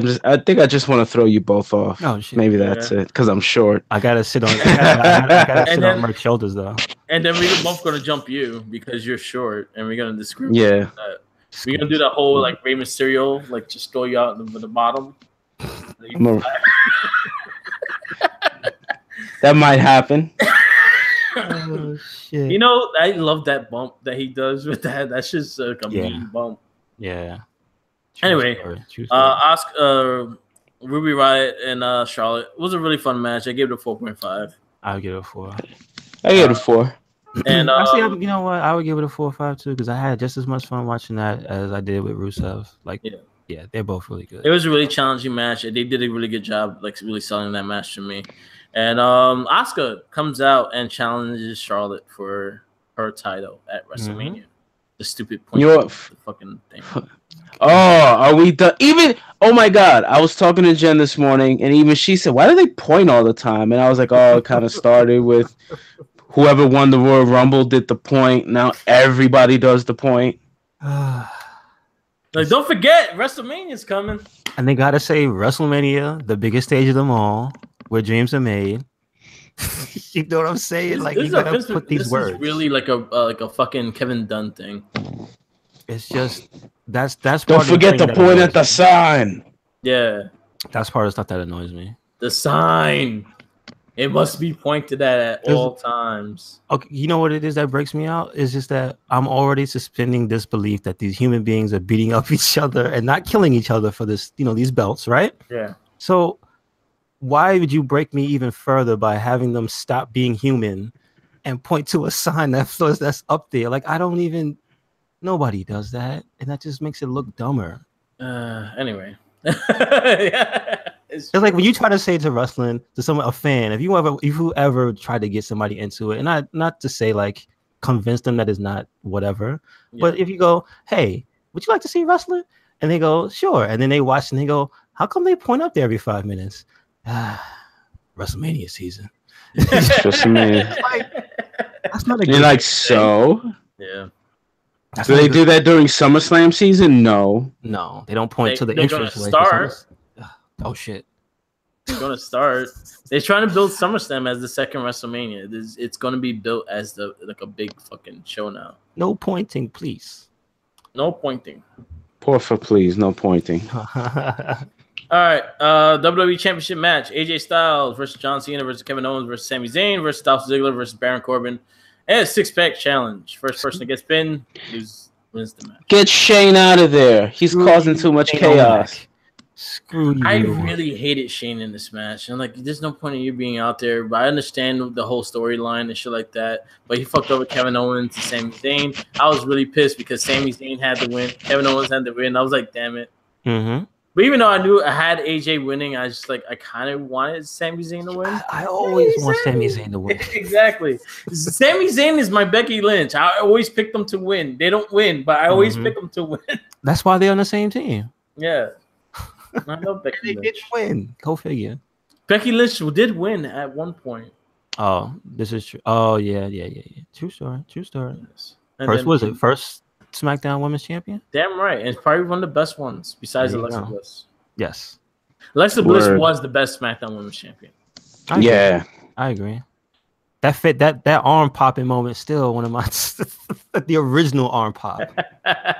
I just want to throw you both off. Oh shit. Maybe that's it because I'm short. I gotta sit on. I gotta sit on Mark's shoulders though. And then we're both gonna jump you because you're short, and we're gonna discriminate. Yeah. That. We're gonna do the whole like Rey Mysterio, like just throw you out the bottom. That might happen. Oh shit! I love that bump that he does with that. That's just like a mean bump. Yeah. Anyway, Ruby Riott and Charlotte. It was a really fun match. I gave it a 4.5. I'll give it a 4. I gave it a 4. And actually, you know what? I would give it a 4 or 5 too because I had just as much fun watching that as I did with Rusev. Like, yeah, they're both really good. It was a really challenging match, and they did a really good job, like really selling that match to me. And Asuka comes out and challenges Charlotte for her title at WrestleMania. The stupid point. The fucking thing. Oh, are we done? Oh my God, I was talking to Jen this morning, and even she said, "Why do they point all the time?" And I was like, "Oh, it kind of started with whoever won the Royal Rumble did the point. Now everybody does the point." Like, don't forget, WrestleMania's coming. And they gotta say WrestleMania, the biggest stage of them all, where dreams are made. You know what I'm saying? Like, you gotta put these words. Is really like a fucking Kevin Dunn thing. It's just that's part. Don't forget to point at the sign. Yeah, that's part of the stuff that annoys me. The sign. It must be pointed at all times. Okay, you know what it is that breaks me out? It's just that I'm already suspending disbelief that these human beings are beating up each other and not killing each other for this, these belts, right? Yeah. So why would you break me even further by having them stop being human and point to a sign that's up there? Like, nobody does that, and that just makes it look dumber. Anyway. It's like when you try to say to wrestling to someone, a fan, if you ever try to get somebody into it, and not to say like convince them that it's not whatever, but if you go, hey, would you like to see wrestling? And they go, sure, and then they watch and they go, how come they point up there every 5 minutes? WrestleMania season. WrestleMania. That's not a. You're like, so? Yeah. Do they do that during SummerSlam season? No, they don't point to the entrance. They're gonna start. Oh shit! They're gonna start. They're trying to build SummerSlam as the second WrestleMania. It's gonna be built as a big fucking show now. No pointing, please. No pointing. Porfa, please, no pointing. All right, WWE Championship match: AJ Styles versus John Cena versus Kevin Owens versus Sami Zayn versus Dolph Ziggler versus Baron Corbin, and a six-pack challenge. First person that gets pinned wins the match. Get Shane out of there. He's causing too much chaos. Screw you. I really hated Shane in this match. I'm like, there's no point in you being out there. But I understand the whole storyline and shit like that. But he fucked over Kevin Owens and Sami Zayn. I was really pissed because Sami Zayn had to win. Kevin Owens had to win. I was like, damn it. Mm-hmm. But even though I knew I had AJ winning, I just like I kind of wanted Sami Zayn to win. I always want Sami Zayn to win. Exactly. Sami Zayn is my Becky Lynch. I always pick them to win. They don't win, but I always pick them to win. That's why they're on the same team. Yeah. I love Becky They Lynch. did win. Go figure. Becky Lynch did win at one point. Oh, this is true. Oh, yeah. True story. Yes. First Smackdown Women's Champion? Damn right. And it's probably one of the best ones besides Alexa Bliss. Yes. Alexa Bliss was the best SmackDown Women's Champion. I agree. That arm popping moment still one of my the original arm pop.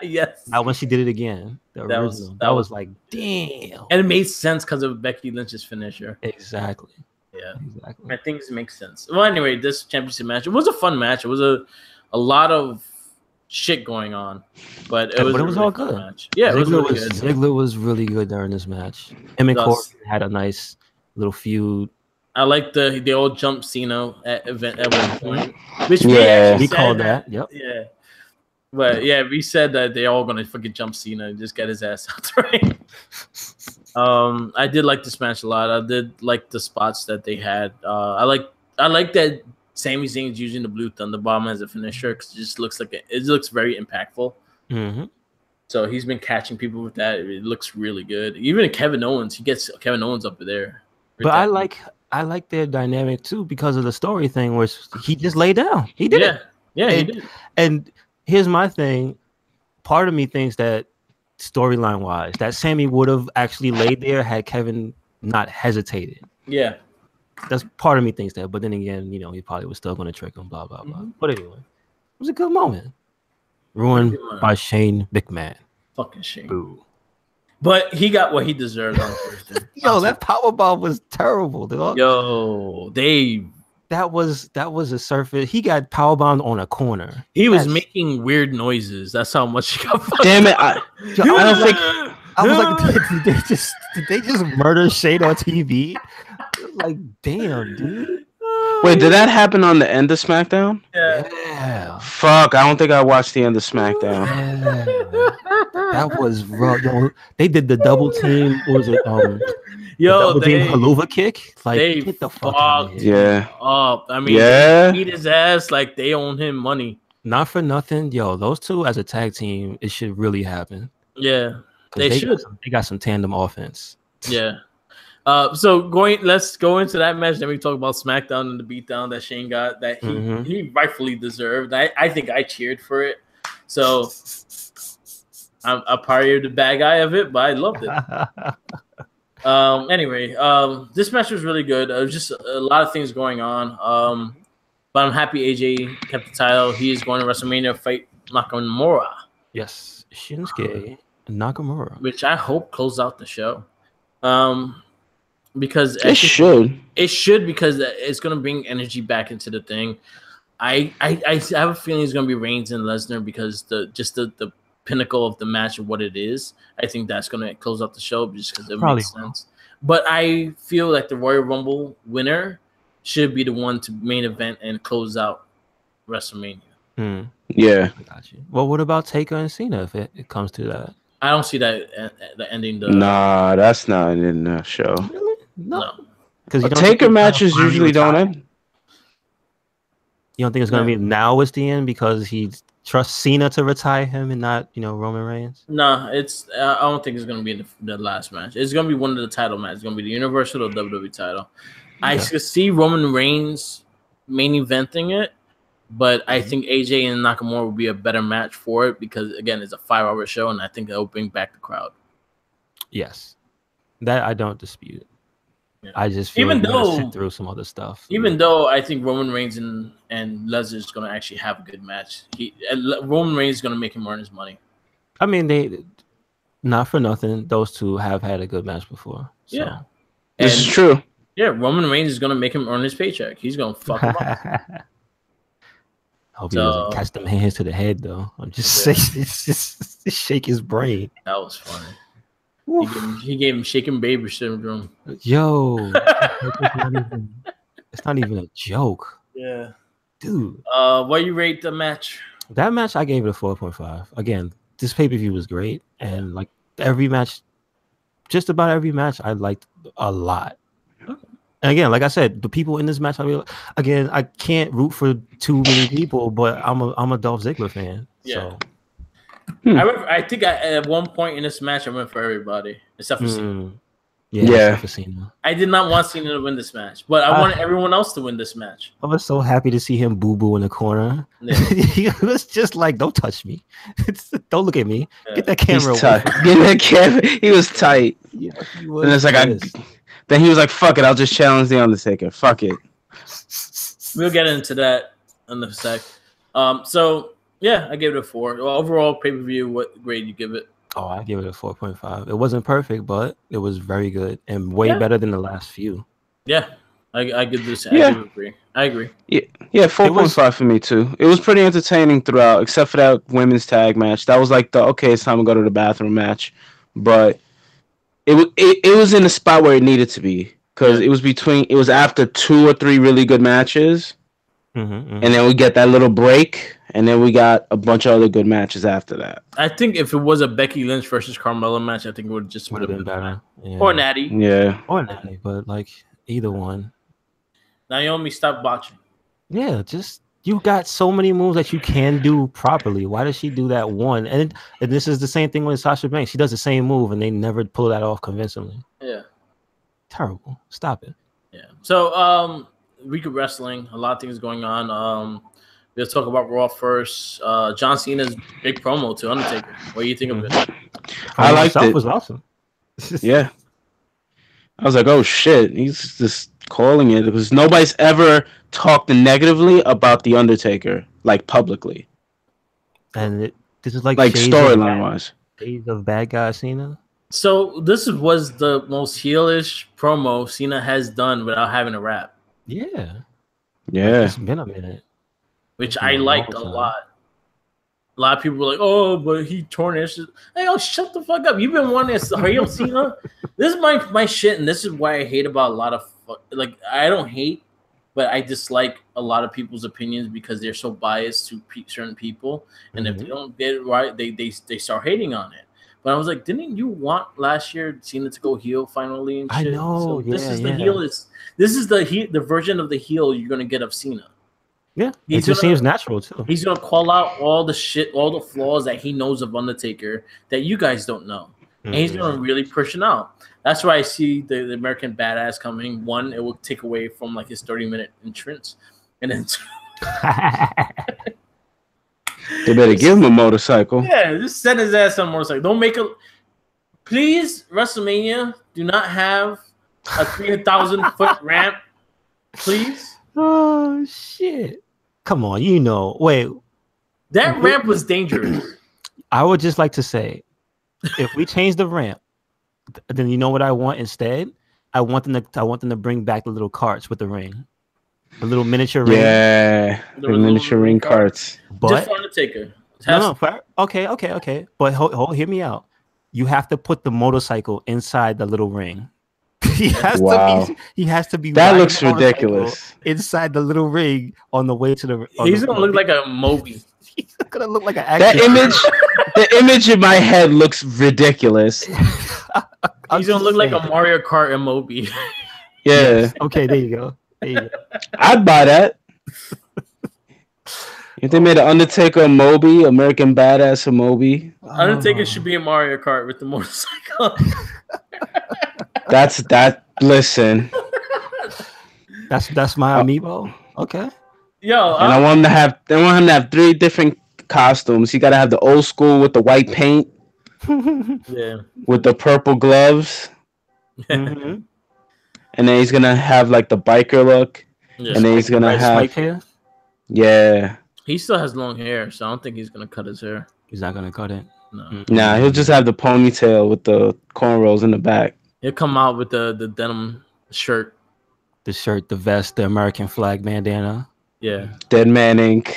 Yes. Now when she did it again, that was like damn. And it made sense because of Becky Lynch's finisher. Exactly. Yeah. Exactly. I think it makes sense. Well, anyway, this championship match, it was a fun match. It was a lot of shit going on, but it was really all good. Match. Yeah, it was really good. Ziggler was really good during this match. Him and Corbin had a nice little feud. I like they all jumped Cena at one point, which we called that. Yep. Yeah, but yeah, we said that they all gonna fucking jump Cena and just get his ass out the ring. I did like this match a lot. I did like the spots that they had. I like that Sami Zayn's using the Blue Thunder Bomb as a finisher because it just looks it looks very impactful. Mm-hmm. So he's been catching people with that. It looks really good. Even Kevin Owens, he gets Kevin Owens up there. But I like their dynamic too because of the story thing where he just laid down. He did it. Yeah, he did. And here's my thing. Part of me thinks that storyline wise, that Sami would have actually laid there had Kevin not hesitated. Yeah. That's part of me thinks that, but then again, he probably was still going to trick him, blah, blah, blah. But anyway, it was a good moment. Ruined by Shane McMahon. Fucking Shane. Ooh. But he got what he deserved on Thursday. Yo, that powerbomb was terrible, dude. Yo, that was a surface. He got powerbombed on a corner. He was making weird noises. That's how much he got. Damn it! I don't think. I was like, did they just murder Shane on TV? Like, damn, dude. Wait, did that happen on the end of SmackDown? Yeah. Fuck, I don't think I watched the end of SmackDown. Yeah. That was rough. Yo, they did the double team. What was it? Double team haluva kick. Like, get the fuck out of here. Yeah. I mean, they beat his ass like they own him money. Not for nothing, yo. Those two as a tag team, it should really happen. Yeah, they should. They got some tandem offense. Yeah. So let's go into that match. Then we talk about SmackDown and the beatdown that Shane got that he rightfully deserved. I think I cheered for it. So I'm probably the bad guy of it, but I loved it. Anyway, this match was really good. It was just a lot of things going on. But I'm happy AJ kept the title. He is going to WrestleMania to fight Nakamura. Yes, Shinsuke Nakamura. Which I hope closes out the show. Because it should because it's going to bring energy back into the thing. I have a feeling it's going to be Reigns and Lesnar because the pinnacle of the match of what it is. I think that's going to close out the show just because it makes sense. But I feel like the Royal Rumble winner should be the one to main event and close out WrestleMania. Yeah. I got you. Well, what about Taker and Cena if it comes to that? I don't see that ending. Nah, that's not in the show. Really? No. Because Taker matches usually don't end. You don't think it's going to be now is the end because he trusts Cena to retire him and not, Roman Reigns? No, it's. I don't think it's going to be the last match. It's going to be one of the title matches. It's going to be the Universal or WWE title. Yeah. I could see Roman Reigns main eventing it, but I think AJ and Nakamura would be a better match for it because, again, it's a 5-hour show, and I think it'll bring back the crowd. Yes. That I don't dispute. Yeah. I just feel even though sit through some other stuff. Even though I think Roman Reigns and Lesnar is going to actually have a good match, Roman Reigns is going to make him earn his money. I mean, not for nothing, those two have had a good match before. So. Yeah, this is true. Yeah, Roman Reigns is gonna make him earn his paycheck. He's gonna fuck him up. I hope he doesn't catch them hands to the head, though. I'm just saying, it's just shake his brain. That was funny. He gave him shaking baby syndrome. Yo, it's not even a joke. Yeah, dude. What you rate the match? That match, I gave it a 4.5. Again, this pay-per-view was great, and like every match, just about every match, I liked a lot. And again, like I said, the people in this match, again, I can't root for too many people, but I'm a Dolph Ziggler fan. Yeah. So. I think at one point in this match, I went for everybody except for Cena. Except for Cena. I did not want Cena to win this match, but I wanted everyone else to win this match. I was so happy to see him boo-boo in the corner. Yeah. He was just like, "Don't touch me. Don't look at me. Get that camera away." Get that camera. He was tight. Yeah, he was. And it's like then he was like, "Fuck it, I'll just challenge the Undertaker. Fuck it." We'll get into that in a sec. So yeah, I gave it a 4. Well, overall pay-per-view, what grade you give it? Oh, I give it a 4.5. It wasn't perfect, but it was very good and way better than the last few. Yeah, I give this. I agree. Yeah, 4.5 for me too. It was pretty entertaining throughout, except for that women's tag match. That was like it's time to go to the bathroom match, but it was in a spot where it needed to be because it was after 2 or 3 really good matches, and then we get that little break. And then we got a bunch of other good matches after that. I think if it was a Becky Lynch versus Carmella match, I think it would have been better. Yeah. Or Natty. Yeah. Or Natty, but like either one. Naomi, stop botching. Yeah, just you got so many moves that you can do properly. Why does she do that one? And this is the same thing with Sasha Banks. She does the same move and they never pull that off convincingly. Yeah. Terrible. Stop it. Yeah. So week of wrestling, a lot of things going on. Let's talk about Raw first. John Cena's big promo to Undertaker. What do you think of it? I liked it. It was awesome. Yeah. I was like, oh shit. He's just calling it because nobody's ever talked negatively about the Undertaker, like publicly. And this is like storyline wise. Days of bad guy Cena. So this was the most heelish promo Cena has done without having a rap. Yeah. Yeah. It's been a minute. Which I liked a lot. A lot of people were like, "Oh, but he torn it." Hey, shut the fuck up! You've been wanting to heel Cena. This is my shit, and this is why I hate about a lot of I don't hate, but I dislike a lot of people's opinions because they're so biased to certain people, and if they don't get it right, they start hating on it. But I was like, didn't you want last year Cena to go heel finally? And shit? I know. So this is the heel. This is the version of the heel you're gonna get of Cena. Yeah, it just seems natural too. He's gonna call out all the shit, all the flaws that he knows of Undertaker that you guys don't know, and he's gonna really push it out. That's why I see the American Badass coming. One, it will take away from like his 30-minute entrance, and then they better give him a motorcycle. Yeah, just send his ass on a motorcycle. Don't make a. Please, WrestleMania, do not have a 3,000-foot ramp. Please. Oh shit. Come on, wait. That ramp was dangerous. I would just like to say, if we change the ramp, then you know what I want instead? I want them to bring back the little carts with the ring. The little miniature ring. Yeah. The miniature ring carts. But just for Undertaker. Okay. But hear me out. You have to put the motorcycle inside the little ring. He has to be. That looks ridiculous. Inside the little ring on the way to the. He's gonna look like a Moby. He's gonna look like an. The image in my head looks ridiculous. He's gonna look like a Mario Kart and Moby. Yeah. Okay, there you go. I'd buy that. If they made an Undertaker a Moby, American Badass a Moby. Undertaker should be a Mario Kart with the motorcycle. Listen. That's my amiibo. Okay. Yo, and I want him to have 3 different costumes. He got to have the old school with the white paint. Yeah. With the purple gloves. And then he's gonna have like the biker look. Yeah. And then he's gonna have hair. Yeah. He still has long hair, so I don't think he's gonna cut his hair. He's not gonna cut it. No. Nah, he'll just have the ponytail with the cornrows in the back. He'll come out with the denim shirt. The shirt, the vest, the American flag bandana. Yeah. Dead Man Inc.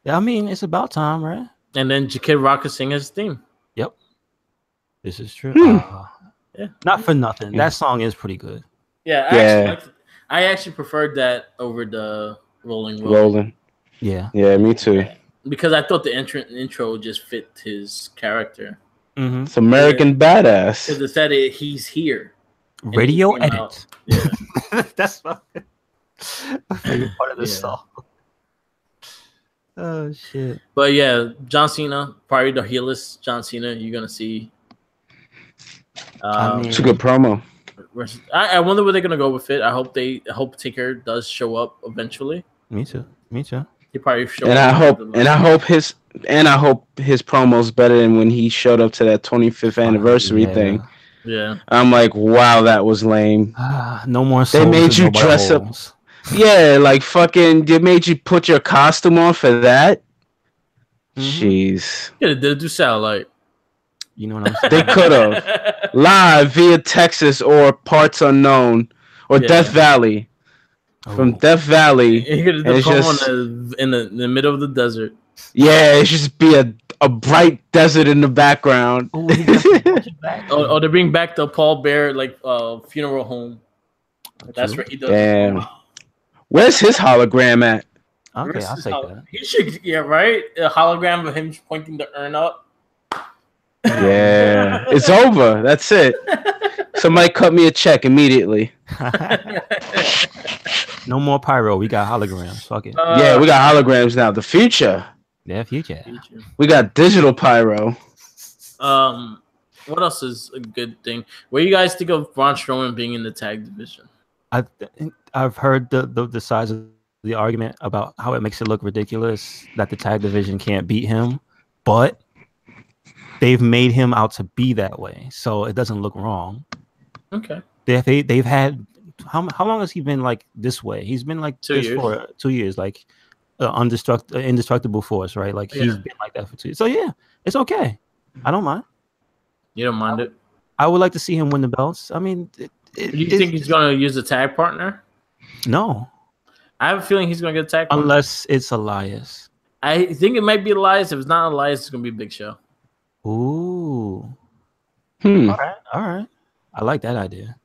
Yeah, I mean, it's about time, right? And then Kid Rock is singing his theme. Yep. This is true. Yeah. Not for nothing. That song is pretty good. Yeah, I actually preferred that over the Rolling. Yeah. Yeah, me too. Because I thought the intro just fit his character. Mm-hmm. It's American Badass. Because it said he's here. Radio edit. Out. Yeah. That's my favorite part of the song. Oh shit! But yeah, John Cena, probably the heelless John Cena. You're gonna see. It's a good promo. I wonder where they're gonna go with it. I hope Taker does show up eventually. Me too. He probably show and up. I hope his promo's better than when he showed up to that 25th anniversary thing. Yeah. I'm like, wow, that was lame. No more. They made you dress up. Yeah, like fucking. They made you put your costume on for that. Jeez. Yeah, they do satellite. You know what I'm saying? They could have live via Texas or parts unknown or Death Valley. From Death Valley. You could have just in the middle of the desert. Yeah, it should just be a bright desert in the background. Or they bring back the Paul Bear funeral home. That's where he does. Damn. Where's his hologram at? Okay, I'll take that. He should, right? A hologram of him pointing the urn up. Yeah, it's over. That's it. Somebody cut me a check immediately. No more pyro. We got holograms. Fuck it. Yeah, we got holograms now. The future. Yeah, future. We got digital pyro. What else is a good thing? What do you guys think of Braun Strowman being in the tag division? I've heard the size of the argument about how it makes it look ridiculous that the tag division can't beat him, but they've made him out to be that way, so it doesn't look wrong. Okay. They've had how long has he been like this way? He's been like 2 years. For 2 years, like indestructible force, right? Like he's been like that for 2 years. So yeah, it's okay. I don't mind. You don't mind it? I would like to see him win the belts. I mean, do you think he's going to use a tag partner? No. I have a feeling he's going to get a tag partner. Unless it's Elias. I think it might be Elias. If it's not Elias, it's going to be Big Show. Ooh. All right. I like that idea.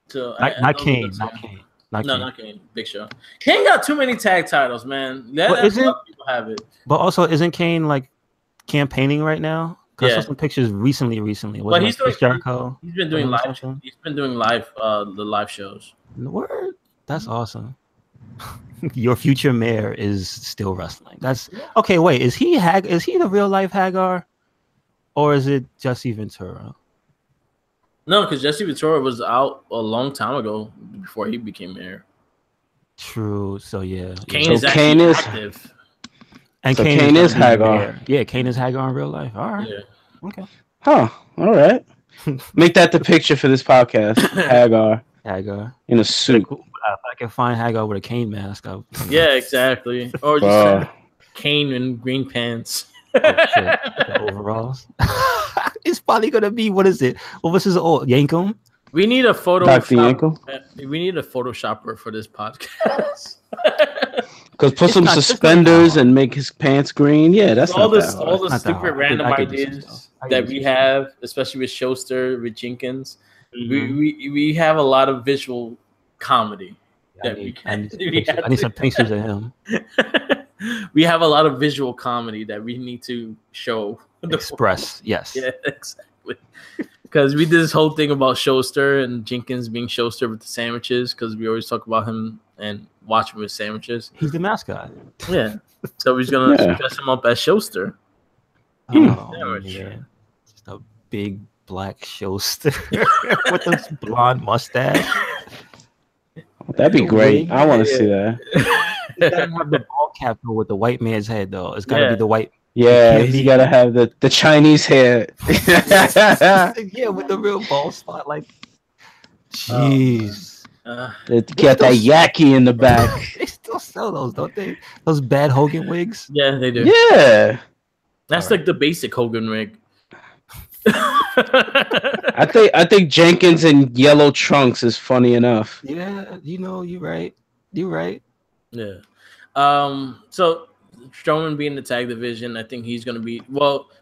So not Kane. Not Kane. Big Show. Kane got too many tag titles, man. People have it. But also, isn't Kane like campaigning right now? Because I saw some pictures recently. But he's doing Jericho. He's been doing live. He's been doing the live shows. Word. That's awesome. Your future mayor is still wrestling. That's okay. Wait, is he the real life Hagar, or is it Jesse Ventura? No, because Jesse Ventura was out a long time ago before he became mayor. True. So yeah, Kane is active. And so Kane is Hagar. Yeah, Kane is Hagar in real life. All right. Yeah. Okay. Huh. All right. Make that the picture for this podcast. Hagar in a suit. Cool. If I can find Hagar with a Kane mask, yeah, exactly. Or just Kane in green pants. Oh, shit. The overalls. It's probably gonna be, what is it? What was his old Yankum? We need a photo. We need a Photoshopper for this podcast. Because put some suspenders and make his pants green. Yeah, that's all the stupid random ideas that we have, especially with Schuster, with Jenkins. Mm-hmm. We have a lot of visual comedy. I need some pictures of him. We have a lot of visual comedy that we need to show. Express, yes. Yeah, exactly. Because we did this whole thing about Schuster and Jenkins being Schuster with the sandwiches, because we always talk about him and watch him with sandwiches. He's the mascot. Yeah. So he's going to dress him up as Schuster. Oh, yeah. Just a big black Schuster with a blonde mustache. That'd be great. I want to see that. You gotta have the ball cap with the white man's head, though. It's gotta be the white. Yeah, you gotta have the Chinese hair. Yeah, with the real ball spot. Like, jeez. They got that yaki in the back. They still sell those, don't they? Those bad Hogan wigs. Yeah, they do. Yeah. That's like the basic Hogan wig. I think Jenkins in yellow trunks is funny enough. Yeah, you're right. You're right. Yeah. So Strowman being the tag division, I think he's gonna be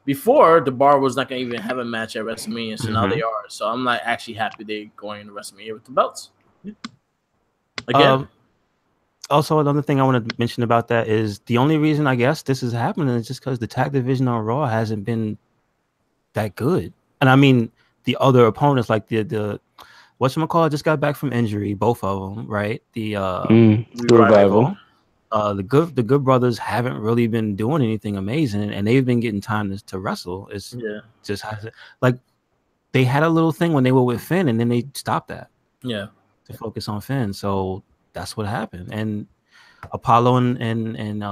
before the Bar was not gonna even have a match at WrestleMania, so now they are. So I'm not actually happy they're going to WrestleMania with the belts. Again. Also, another thing I want to mention about that is the only reason I guess this is happening is just because the tag division on Raw hasn't been that good. And I mean the other opponents, like the whatchamacallit just got back from injury, both of them, right? The Revival. The good brothers haven't really been doing anything amazing, and they've been getting time to wrestle. It's just like they had a little thing when they were with Finn, and then they stopped that. Yeah, to focus on Finn. So that's what happened. And Apollo and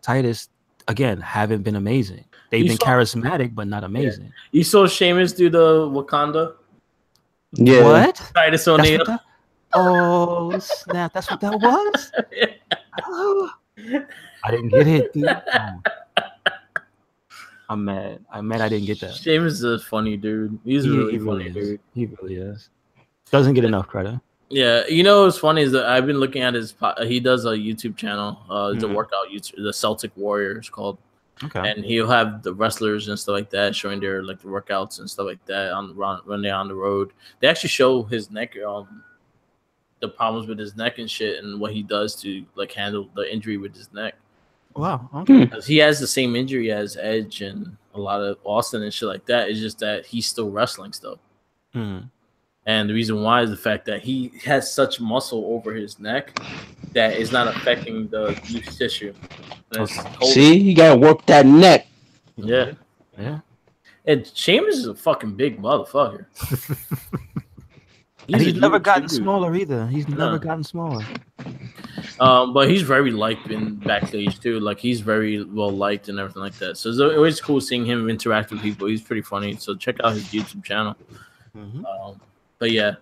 Titus again haven't been amazing. They've been charismatic, but not amazing. Yeah. You saw Sheamus do the Wakanda. Yeah. What? Titus O'Neil. Oh snap! That's what that was. Oh, I didn't get it. Dude. Oh. I'm mad. I didn't get that. Sheamus is a funny dude. He's really funny, dude. He really is. Doesn't get enough credit. Yeah, you know what's funny is that I've been looking at his. He does a YouTube channel. It's a workout YouTube. The Celtic Warriors called. Okay. And he'll have the wrestlers and stuff like that showing their like the workouts and stuff like that when they're on the road. They actually show his neck, the problems with his neck and shit, and what he does to like handle the injury with his neck. Wow. Okay. Because he has the same injury as Edge and a lot of Austin and shit like that. It's just that he's still wrestling stuff. And the reason why is the fact that he has such muscle over his neck that it's not affecting the loose tissue. See, you gotta work that neck. Yeah. And Sheamus is a fucking big motherfucker. He's never gotten smaller either. He's never gotten smaller. But he's very liked in backstage too. Like he's very well liked and everything like that. So it's always cool seeing him interact with people. He's pretty funny. So check out his YouTube channel. I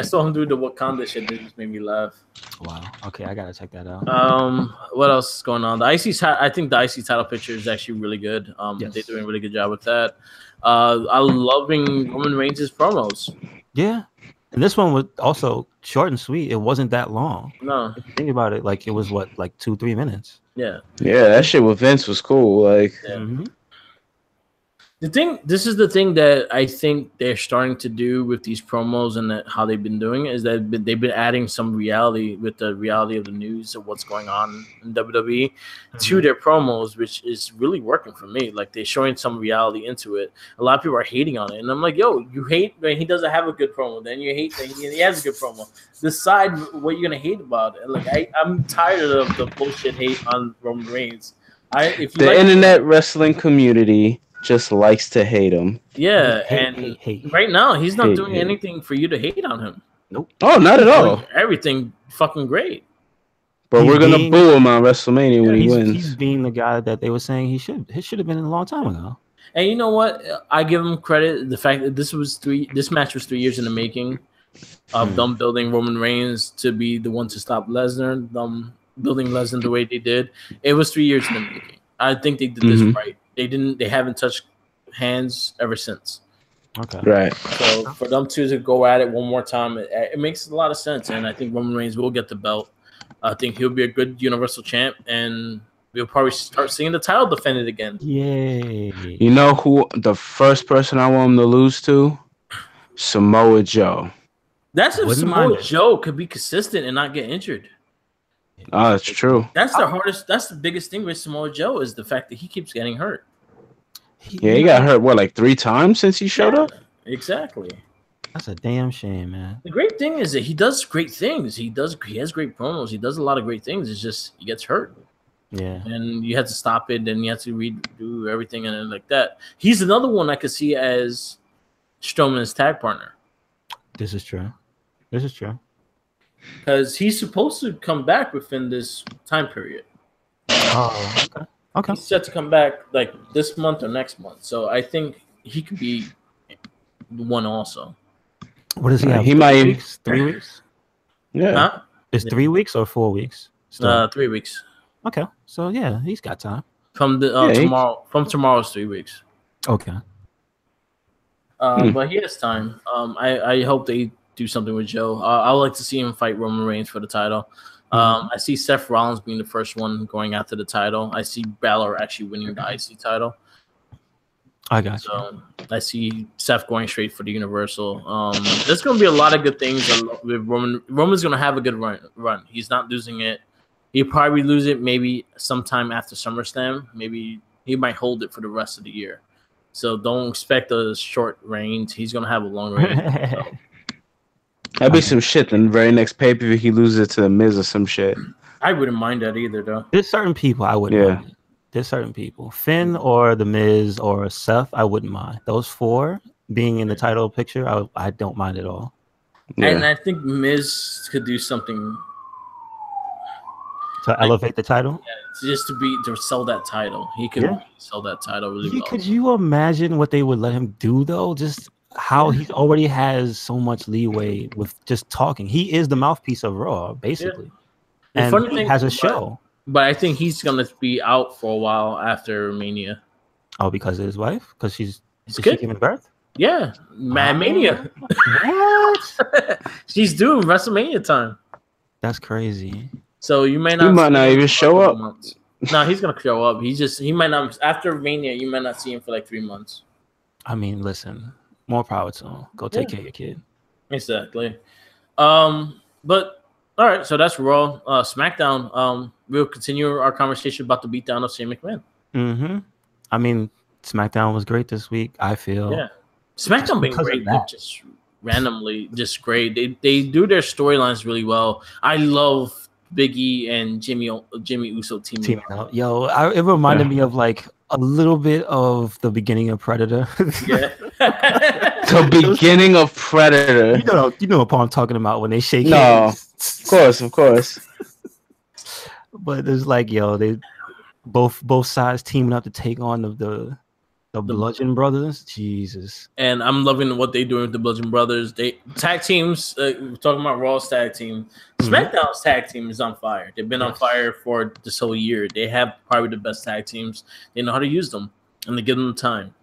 saw him do the Wakanda shit. It just made me laugh. Wow. Okay, I gotta check that out. What else is going on? I think the IC title picture is actually really good. They're doing a really good job with that. I'm loving Roman Reigns' promos. Yeah. And this one was also short and sweet. It wasn't that long. No. If you think about it, like it was what, like 2-3 minutes. Yeah. Yeah, that shit with Vince was cool. Like this is the thing that I think they're starting to do with these promos and how they've been doing it, is that they've been adding some reality with the reality of the news of what's going on in WWE to their promos, which is really working for me. Like they're showing some reality into it. A lot of people are hating on it, and I'm like, yo, you hate when he doesn't have a good promo, then you hate that he has a good promo. Decide what you're gonna hate about it. Like I'm tired of the bullshit hate on Roman Reigns. The internet wrestling community just likes to hate him. Yeah, hate. Right now he's not doing anything for you to hate on him. Nope. Oh, not at all. Everything fucking great. But we're gonna boo him on WrestleMania when he wins. He's being the guy that they were saying he should have been a long time ago. And you know what? I give him credit. The fact that this match was 3 years in the making of them building Roman Reigns to be the one to stop Lesnar, them building Lesnar the way they did. It was 3 years in the making. I think they did this right. They haven't touched hands ever since. Okay. Right. So for them two to go at it one more time, it makes a lot of sense. And I think Roman Reigns will get the belt. I think he'll be a good Universal champ, and we'll probably start seeing the title defended again. Yay. You know who the first person I want him to lose to? Samoa Joe. That's if Samoa Joe could be consistent and not get injured. Oh, that's true. That's the hardest. That's the biggest thing with Samoa Joe is the fact that he keeps getting hurt. He got hurt, like 3 times since he showed up? Exactly. That's a damn shame, man. The great thing is that he does great things. He has great promos. He does a lot of great things. It's just he gets hurt. Yeah. And you have to stop it, and you have to redo everything and like that. He's another one I could see as Strowman's tag partner. This is true. Because he's supposed to come back within this time period. Oh, okay. He's set to come back like this month or next month. So I think he could be the one also. What does he have? He 3 might. weeks? 3 weeks? Yeah. Huh? It's 3 weeks or 4 weeks? Still? 3 weeks. Okay, so yeah, he's got time. From the tomorrow. From tomorrow's 3 weeks. Okay. But he has time. I hope they do something with Joe. I would like to see him fight Roman Reigns for the title. I see Seth Rollins being the first one going after the title. I see Balor actually winning the IC title. I got you. So I see Seth going straight for the Universal. There's going to be a lot of good things with Roman. Roman's going to have a good run. He's not losing it. He'll probably lose it maybe sometime after SummerSlam. Maybe he might hold it for the rest of the year. So don't expect a short reign. He's going to have a long reign. So. That'd be some shit. Then the very next pay-per-view, he loses it to The Miz or some shit. I wouldn't mind that either, though. There's certain people I wouldn't mind. There's certain people. Finn or The Miz or Seth, I wouldn't mind. Those four being in the title picture, I don't mind at all. Yeah. And I think Miz could do something to elevate the title? Yeah, just to sell that title. He could sell that title really well. Could you imagine what they would let him do, though? Just how he already has so much leeway with just talking. He is the mouthpiece of Raw, basically. Yeah. And funny thing has a show. But I think he's going to be out for a while after Mania. Oh, because of his wife? Because she's she giving birth? Yeah. Mania. What? She's due WrestleMania time. That's crazy. So you may not. He might not even show up. No, he's gonna show up. He might not after Mania. You might not see him for like 3 months. I mean, listen, more power to him. Go take care of your kid. Exactly. But all right, so that's Raw. SmackDown. We'll continue our conversation about the beatdown of Shane McMahon. Mm-hmm. I mean, SmackDown was great this week. I feel. Yeah. SmackDown being great, just randomly, just great. They do their storylines really well. I love Big E and Jimmy Uso teaming up. Yo, it reminded me of like a little bit of the beginning of Predator. Yeah. The beginning of Predator. You know what I'm talking about when they shake hands. Of course. But there's like, yo, they both sides teaming up to take on the Bludgeon Brothers. Jesus. And I'm loving what they're doing with the Bludgeon Brothers. They tag teams, we're talking about Raw's tag team. SmackDown's tag team is on fire. They've been on fire for this whole year. They have probably the best tag teams. They know how to use them, and they give them time.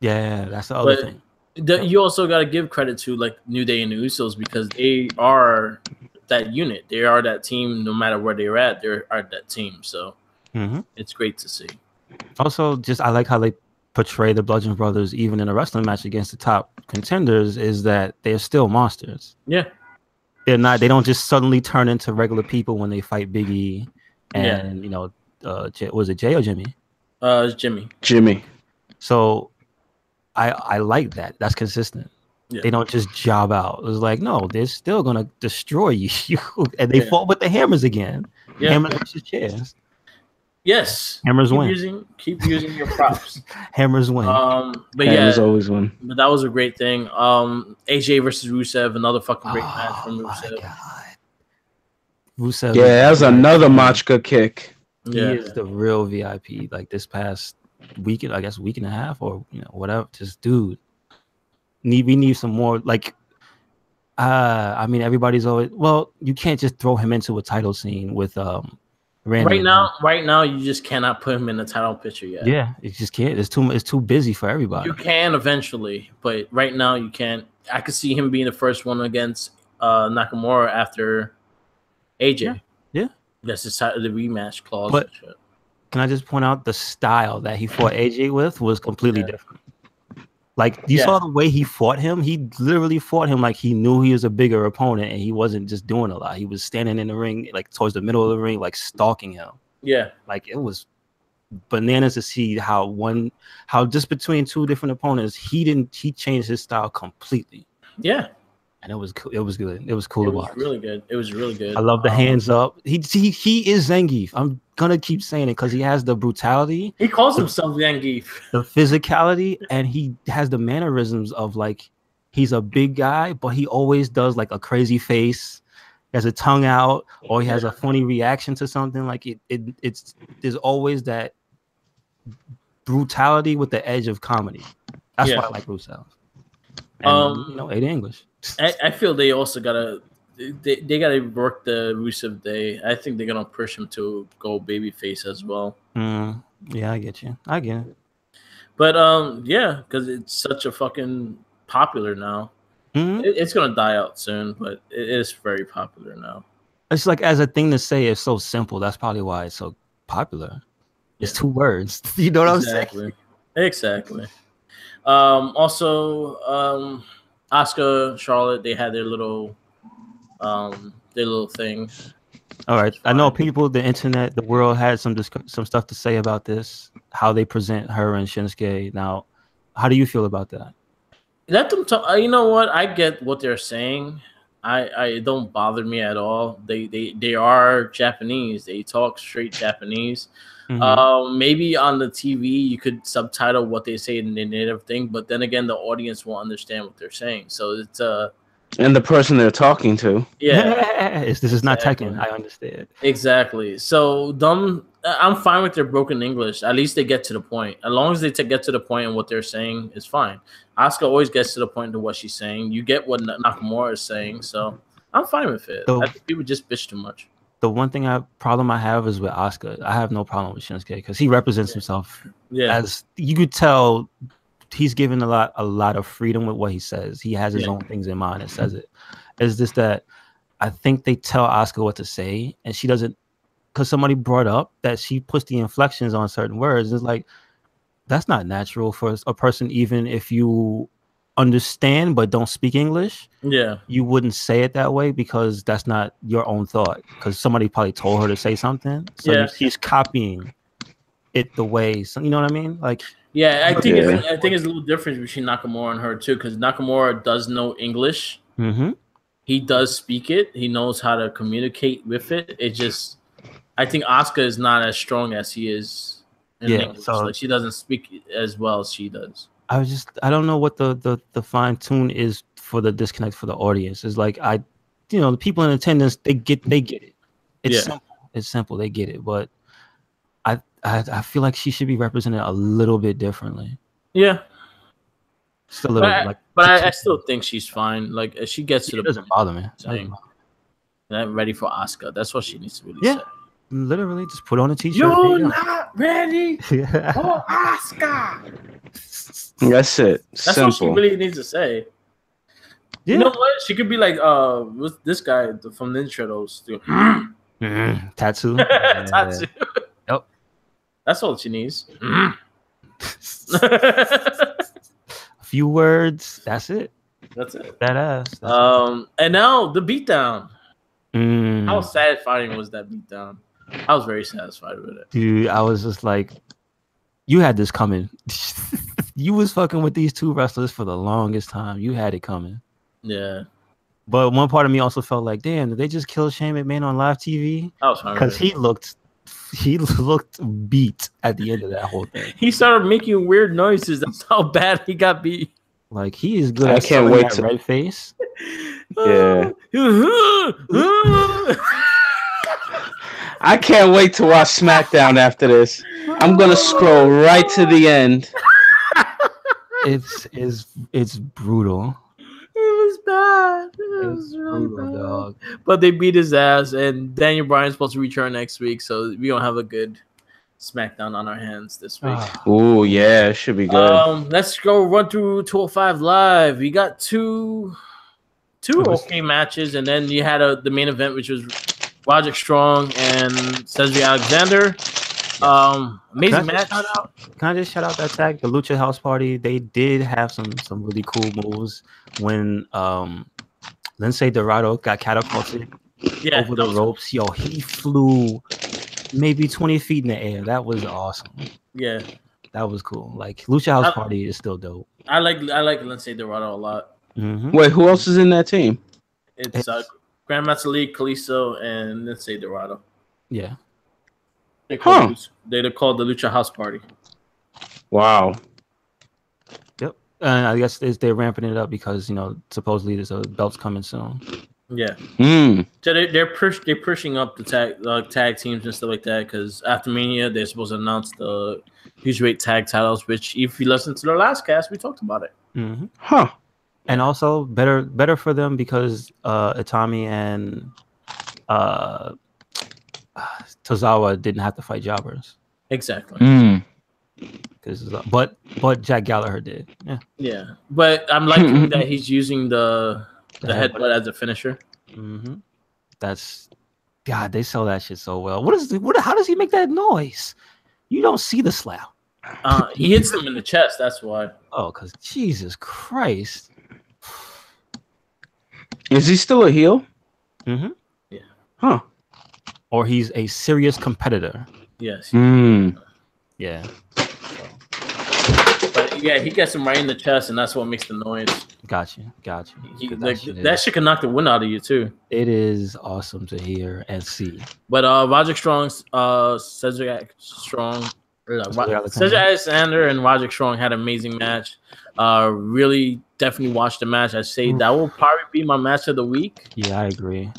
Yeah, that's the other thing. You also got to give credit to like New Day and the Usos because they are that unit. They are that team. No matter where they're at, they are that team. So it's great to see. Also, I like how they portray the Bludgeon Brothers even in a wrestling match against the top contenders is that they're still monsters. Yeah. They don't just suddenly turn into regular people when they fight Big E and was it Jay or Jimmy? It's Jimmy. So I like that. That's consistent. Yeah. They don't just job out. It's like, no, they're still gonna destroy you. And they fought with the hammers again. Yeah. Hammers versus chairs. Yes. Hammers win. Keep using your props. Hammers win. But Hammers always win. But that was a great thing. AJ versus Rusev, another fucking great match from Rusev. Rusev. Yeah, that was another Machka kick. He is the real VIP. Like this past week and a half or whatever. Just dude. We need some more like I mean everybody's always you can't just throw him into a title scene with Randy. Right now, you just cannot put him in the title picture yet. Yeah, you just can't. It's too busy for everybody. You can eventually, but right now you can't. I could see him being the first one against Nakamura after AJ. Yeah. That's the rematch clause. But can I just point out the style that he fought AJ with was completely different. Like you saw the way he fought him. He literally fought him like he knew he was a bigger opponent, and he wasn't just doing a lot. He was standing in the ring, like towards the middle of the ring, like stalking him. Yeah, like it was bananas to see how just between two different opponents, he changed his style completely. Yeah, and it was good. It was cool to watch. It was really good. I love the hands up. He is Zangief. I'm gonna keep saying it because he has the brutality. He calls himself Zangief. The physicality, and he has the mannerisms of like he's a big guy, but he always does like a crazy face, he has a tongue out, or he has a funny reaction to something. Like it's there's always that brutality with the edge of comedy. That's why I like Rusev. And you know, ate English. I feel they also gotta they gotta work the Rusev Day. I think they're gonna push him to go babyface as well. Yeah, I get you. I get it. But yeah, because it's such a fucking popular now. It's gonna die out soon, but it is very popular now. It's like, as a thing to say, it's so simple. That's probably why it's so popular. It's 2 words. You know what I'm saying? Exactly. Also, Asuka, Charlotte, they had their little thing. All right. I know people, the internet, the world had some stuff to say about this, how they present her and Shinsuke. Now, how do you feel about that? Let them talk. You know what? I get what they're saying. I don't bother me at all. They are Japanese. They talk straight Japanese. Maybe on the TV you could subtitle what they say in the native thing, but then again, the audience won't understand what they're saying. So it's and the person they're talking to. Yeah, this is not Tekken. I understand. Exactly. So I'm fine with their broken English. At least they get to the point. As long as they get to the point and what they're saying is fine. Asuka always gets to the point of what she's saying. You get what Nakamura is saying, so I'm fine with it. I think people just bitch too much. The one problem I have is with Asuka. I have no problem with Shinsuke because he represents himself. Yeah, as you could tell, he's given a lot of freedom with what he says. He has his own things in mind and says it. It's just that I think they tell Asuka what to say, and she doesn't. Because somebody brought up that she puts the inflections on certain words. It's like, that's not natural for a person, even if you understand but don't speak English. Yeah, you wouldn't say it that way because that's not your own thought. Because somebody probably told her to say something. So she's copying it the way. So, you know what I mean? Like, yeah, I think it's a little difference between Nakamura and her too. Because Nakamura does know English. He does speak it. He knows how to communicate with it. It just, I think Asuka is not as strong as he is in English. So, like, she doesn't speak as well as she does. I don't know what the fine tune is for the disconnect for the audience. It's like, the people in attendance, they get it. It's simple. It's simple. They get it. But I feel like she should be represented a little bit differently. Yeah. Just a little but I still think she's fine. Like, she gets to the doesn't bother me. I'm ready for Asuka. That's what she needs to really say. Literally, just put on a t-shirt. You're not ready for Asuka. That's it. That's what she really needs to say. Yeah. You know what? She could be like, what's this guy from Ninja Turtles? Tattoo. Tattoo. Yep. That's all she needs. A few words. That's it. That's it. That ass. And now the beatdown. How satisfying was that beatdown? I was very satisfied with it. Dude, I was just like, you had this coming. You was fucking with these 2 wrestlers for the longest time. You had it coming. Yeah. But one part of me also felt like, damn, did they just kill Shane McMahon on live TV? Because he looked beat at the end of that whole thing. He started making weird noises. That's how bad he got beat. Like, he is good at selling that red face. Yeah. I can't wait to watch SmackDown after this. I'm gonna scroll right to the end. It's brutal. It was bad. It was really bad. Dog. But they beat his ass, and Daniel Bryan's supposed to return next week, so we don't have a good SmackDown on our hands this week. Oh yeah, it should be good. Let's go run through 205 Live. We got two okay matches, and then you had the main event, which was Roderick Strong and Cedric Alexander. Amazing match. Can I just shout out that tag? The Lucha House Party. They did have some really cool moves when Lince Dorado got catapulted over the ropes. Yo, he flew maybe 20 feet in the air. That was awesome. Yeah, that was cool. Like, Lucha House Party is still dope. I like Lince Dorado a lot. Wait, who else is in that team? It's Grandmaster Lee, Kalisto, and Lince Dorado. Yeah. They're called the Lucha House Party. Wow. Yep. I guess they're ramping it up because, supposedly there's a belts coming soon. Yeah. So they're pushing up the tag teams and stuff like that because after Mania they're supposed to announce the Cruiserweight tag titles. Which, if you listen to the last cast, we talked about it. And also better for them because Itami and Tozawa didn't have to fight jobbers. Exactly. But Jack Gallagher did. Yeah. Yeah, but I'm liking that he's using the headbutt as a finisher. Mm-hmm. That's God. They sell that shit so well. How does he make that noise? You don't see the slap. He hits him in the chest. That's why. Oh, because Jesus Christ. Is he still a heel? Mm-hmm. Yeah. Huh. Or he's a serious competitor. Yes. Yeah. But yeah, he gets him right in the chest, and that's what makes the noise. Gotcha. That shit can knock the wind out of you too. It is awesome to hear and see. But Roderick Strong, Cedric Alexander and Roderick Strong had an amazing match. Really, definitely watched the match. I say that will probably be my match of the week. Yeah, I agree.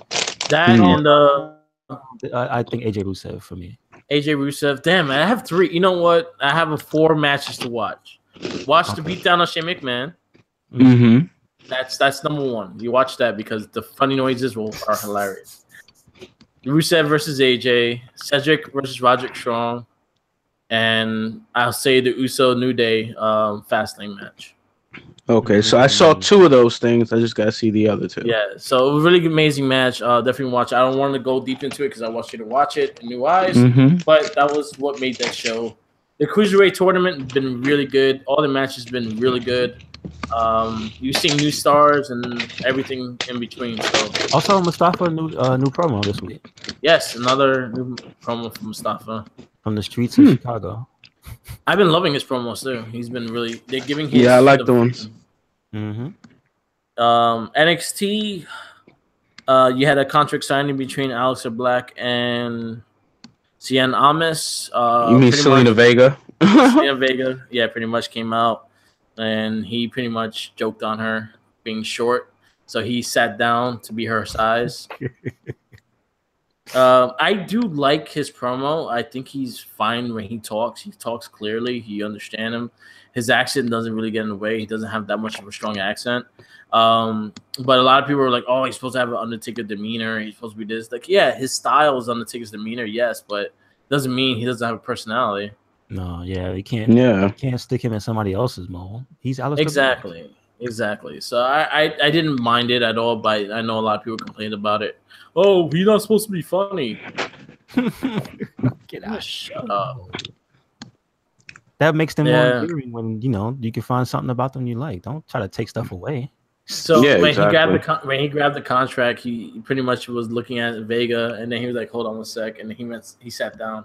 That and I think AJ Rusev for me. AJ Rusev. Damn, man, I have 3. You know what? I have 4 matches to watch. Watch the beatdown of Shane McMahon. Mm-hmm. That's number 1. You watch that because the funny noises are hilarious. Rusev versus AJ, Cedric versus Roderick Strong, and I'll say the Uso New Day Fastlane match. Okay, so I saw 2 of those things. I just gotta see the other 2. Yeah, so a really amazing match. Definitely watch it. I don't want to go deep into it because I want you to watch it in new eyes. But that was what made that show. The Cruiserweight tournament has been really good. All the matches have been really good. You've seen new stars and everything in between. So also Mustafa new promo this week. Yes, another new promo from Mustafa from the streets of Chicago. I've been loving his promos too. He's been really. They're giving him. Yeah, I like the ones. NXT. You had a contract signing between Aleister Black and Cien Almas. You mean Selena Vega? Selena Vega, yeah, pretty much came out, and he pretty much joked on her being short, so he sat down to be her size. I do like his promo. I think he's fine when he talks. He talks clearly. You understand him. His accent doesn't really get in the way. He doesn't have that much of a strong accent. But a lot of people are like, oh, he's supposed to have an Undertaker demeanor. He's supposed to be this. Like, yeah, his style is Undertaker's demeanor, yes, but doesn't mean he doesn't have a personality. No, yeah, you can't. Yeah, you can't stick him in somebody else's mold. He's Aleister Black. Exactly. So I didn't mind it at all, but I know a lot of people complained about it. Oh, he's not supposed to be funny. Get out. Shut up. That makes them more endearing when you can find something about them you like. Don't try to take stuff away. So when he grabbed the contract, he pretty much was looking at Vega, and then he was like, "Hold on one sec," and then he sat down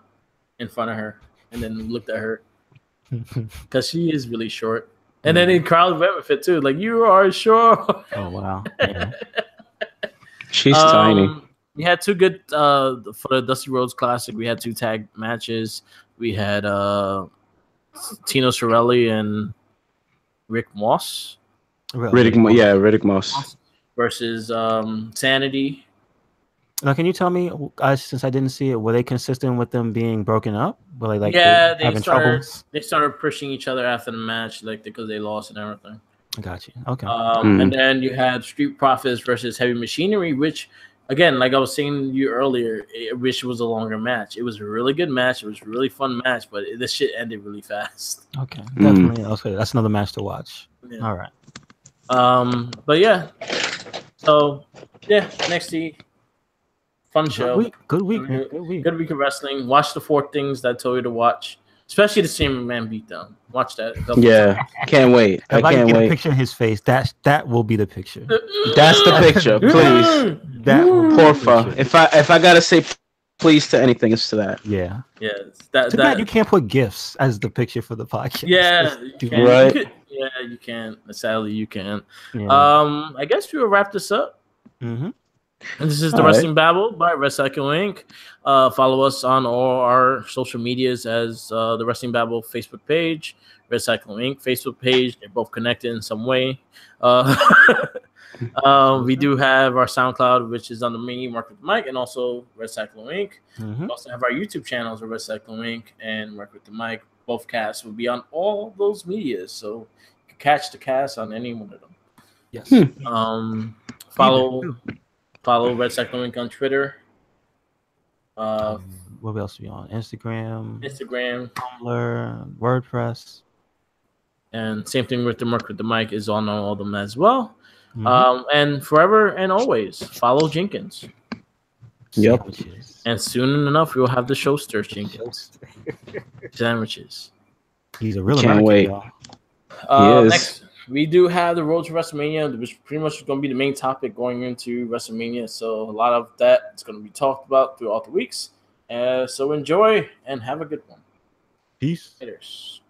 in front of her and then looked at her because she is really short. And then the crowd went with it too, like, "You are short." Oh wow. Yeah. She's tiny. We had 2 good for the Dusty Rhodes Classic. We had 2 tag matches. We had Tino Sorelli and Rick Moss. Riddick Moss versus Sanity. Now, can you tell me, since I didn't see it, were they consistent with them being broken up? Were they having troubles? They started pushing each other after the match, because they lost and everything. Got you. Okay. And then you had Street Profits versus Heavy Machinery, which, again, like I was saying to you earlier, I wish it was a longer match. It was a really good match. It was a really fun match, but this shit ended really fast. Okay, definitely. Okay, that's another match to watch. Yeah. All right. But yeah. So yeah, NXT. Fun show. Good week of wrestling. Watch the 4 things that I told you to watch. Especially the Sami Man beatdown. Watch that. Yeah, can't wait. I can't wait. A picture of his face. That will be the picture. That's the picture, please. Porfa. If I gotta say please to anything, it's to that. Yeah. Yeah. Too bad you can't put GIFs as the picture for the podcast. Yeah. Right. You can. Sadly, you can. Yeah. I guess we will wrap this up. Mm-hmm. And this is the Wrestling Babble by Wrestling Inc. Follow us on all our social medias as the Wrestling Babble Facebook page, Wrestling Inc. Facebook page. They're both connected in some way. We do have our SoundCloud, which is under me, Mark with the Mic, and also Wrestling Inc. Mm-hmm. We also have our YouTube channels, Wrestling Inc. and Mark with the Mic. Both casts will be on all those medias, so you can catch the cast on any one of them. Yes. Follow Red Sector Link on Twitter. What else are we on? Instagram, Tumblr, WordPress. And same thing with the Merc with the Mic is on all of them as well. Mhm. And forever and always follow Jenkins. Yep. Sandwiches. And soon enough, we'll have the Showster Jenkins. Sandwiches. He's a real Can't American, wait. y'all. Next, we do have the Road to WrestleMania, which pretty much is going to be the main topic going into WrestleMania. So a lot of that is going to be talked about throughout the weeks. So enjoy and have a good one. Peace. Laters.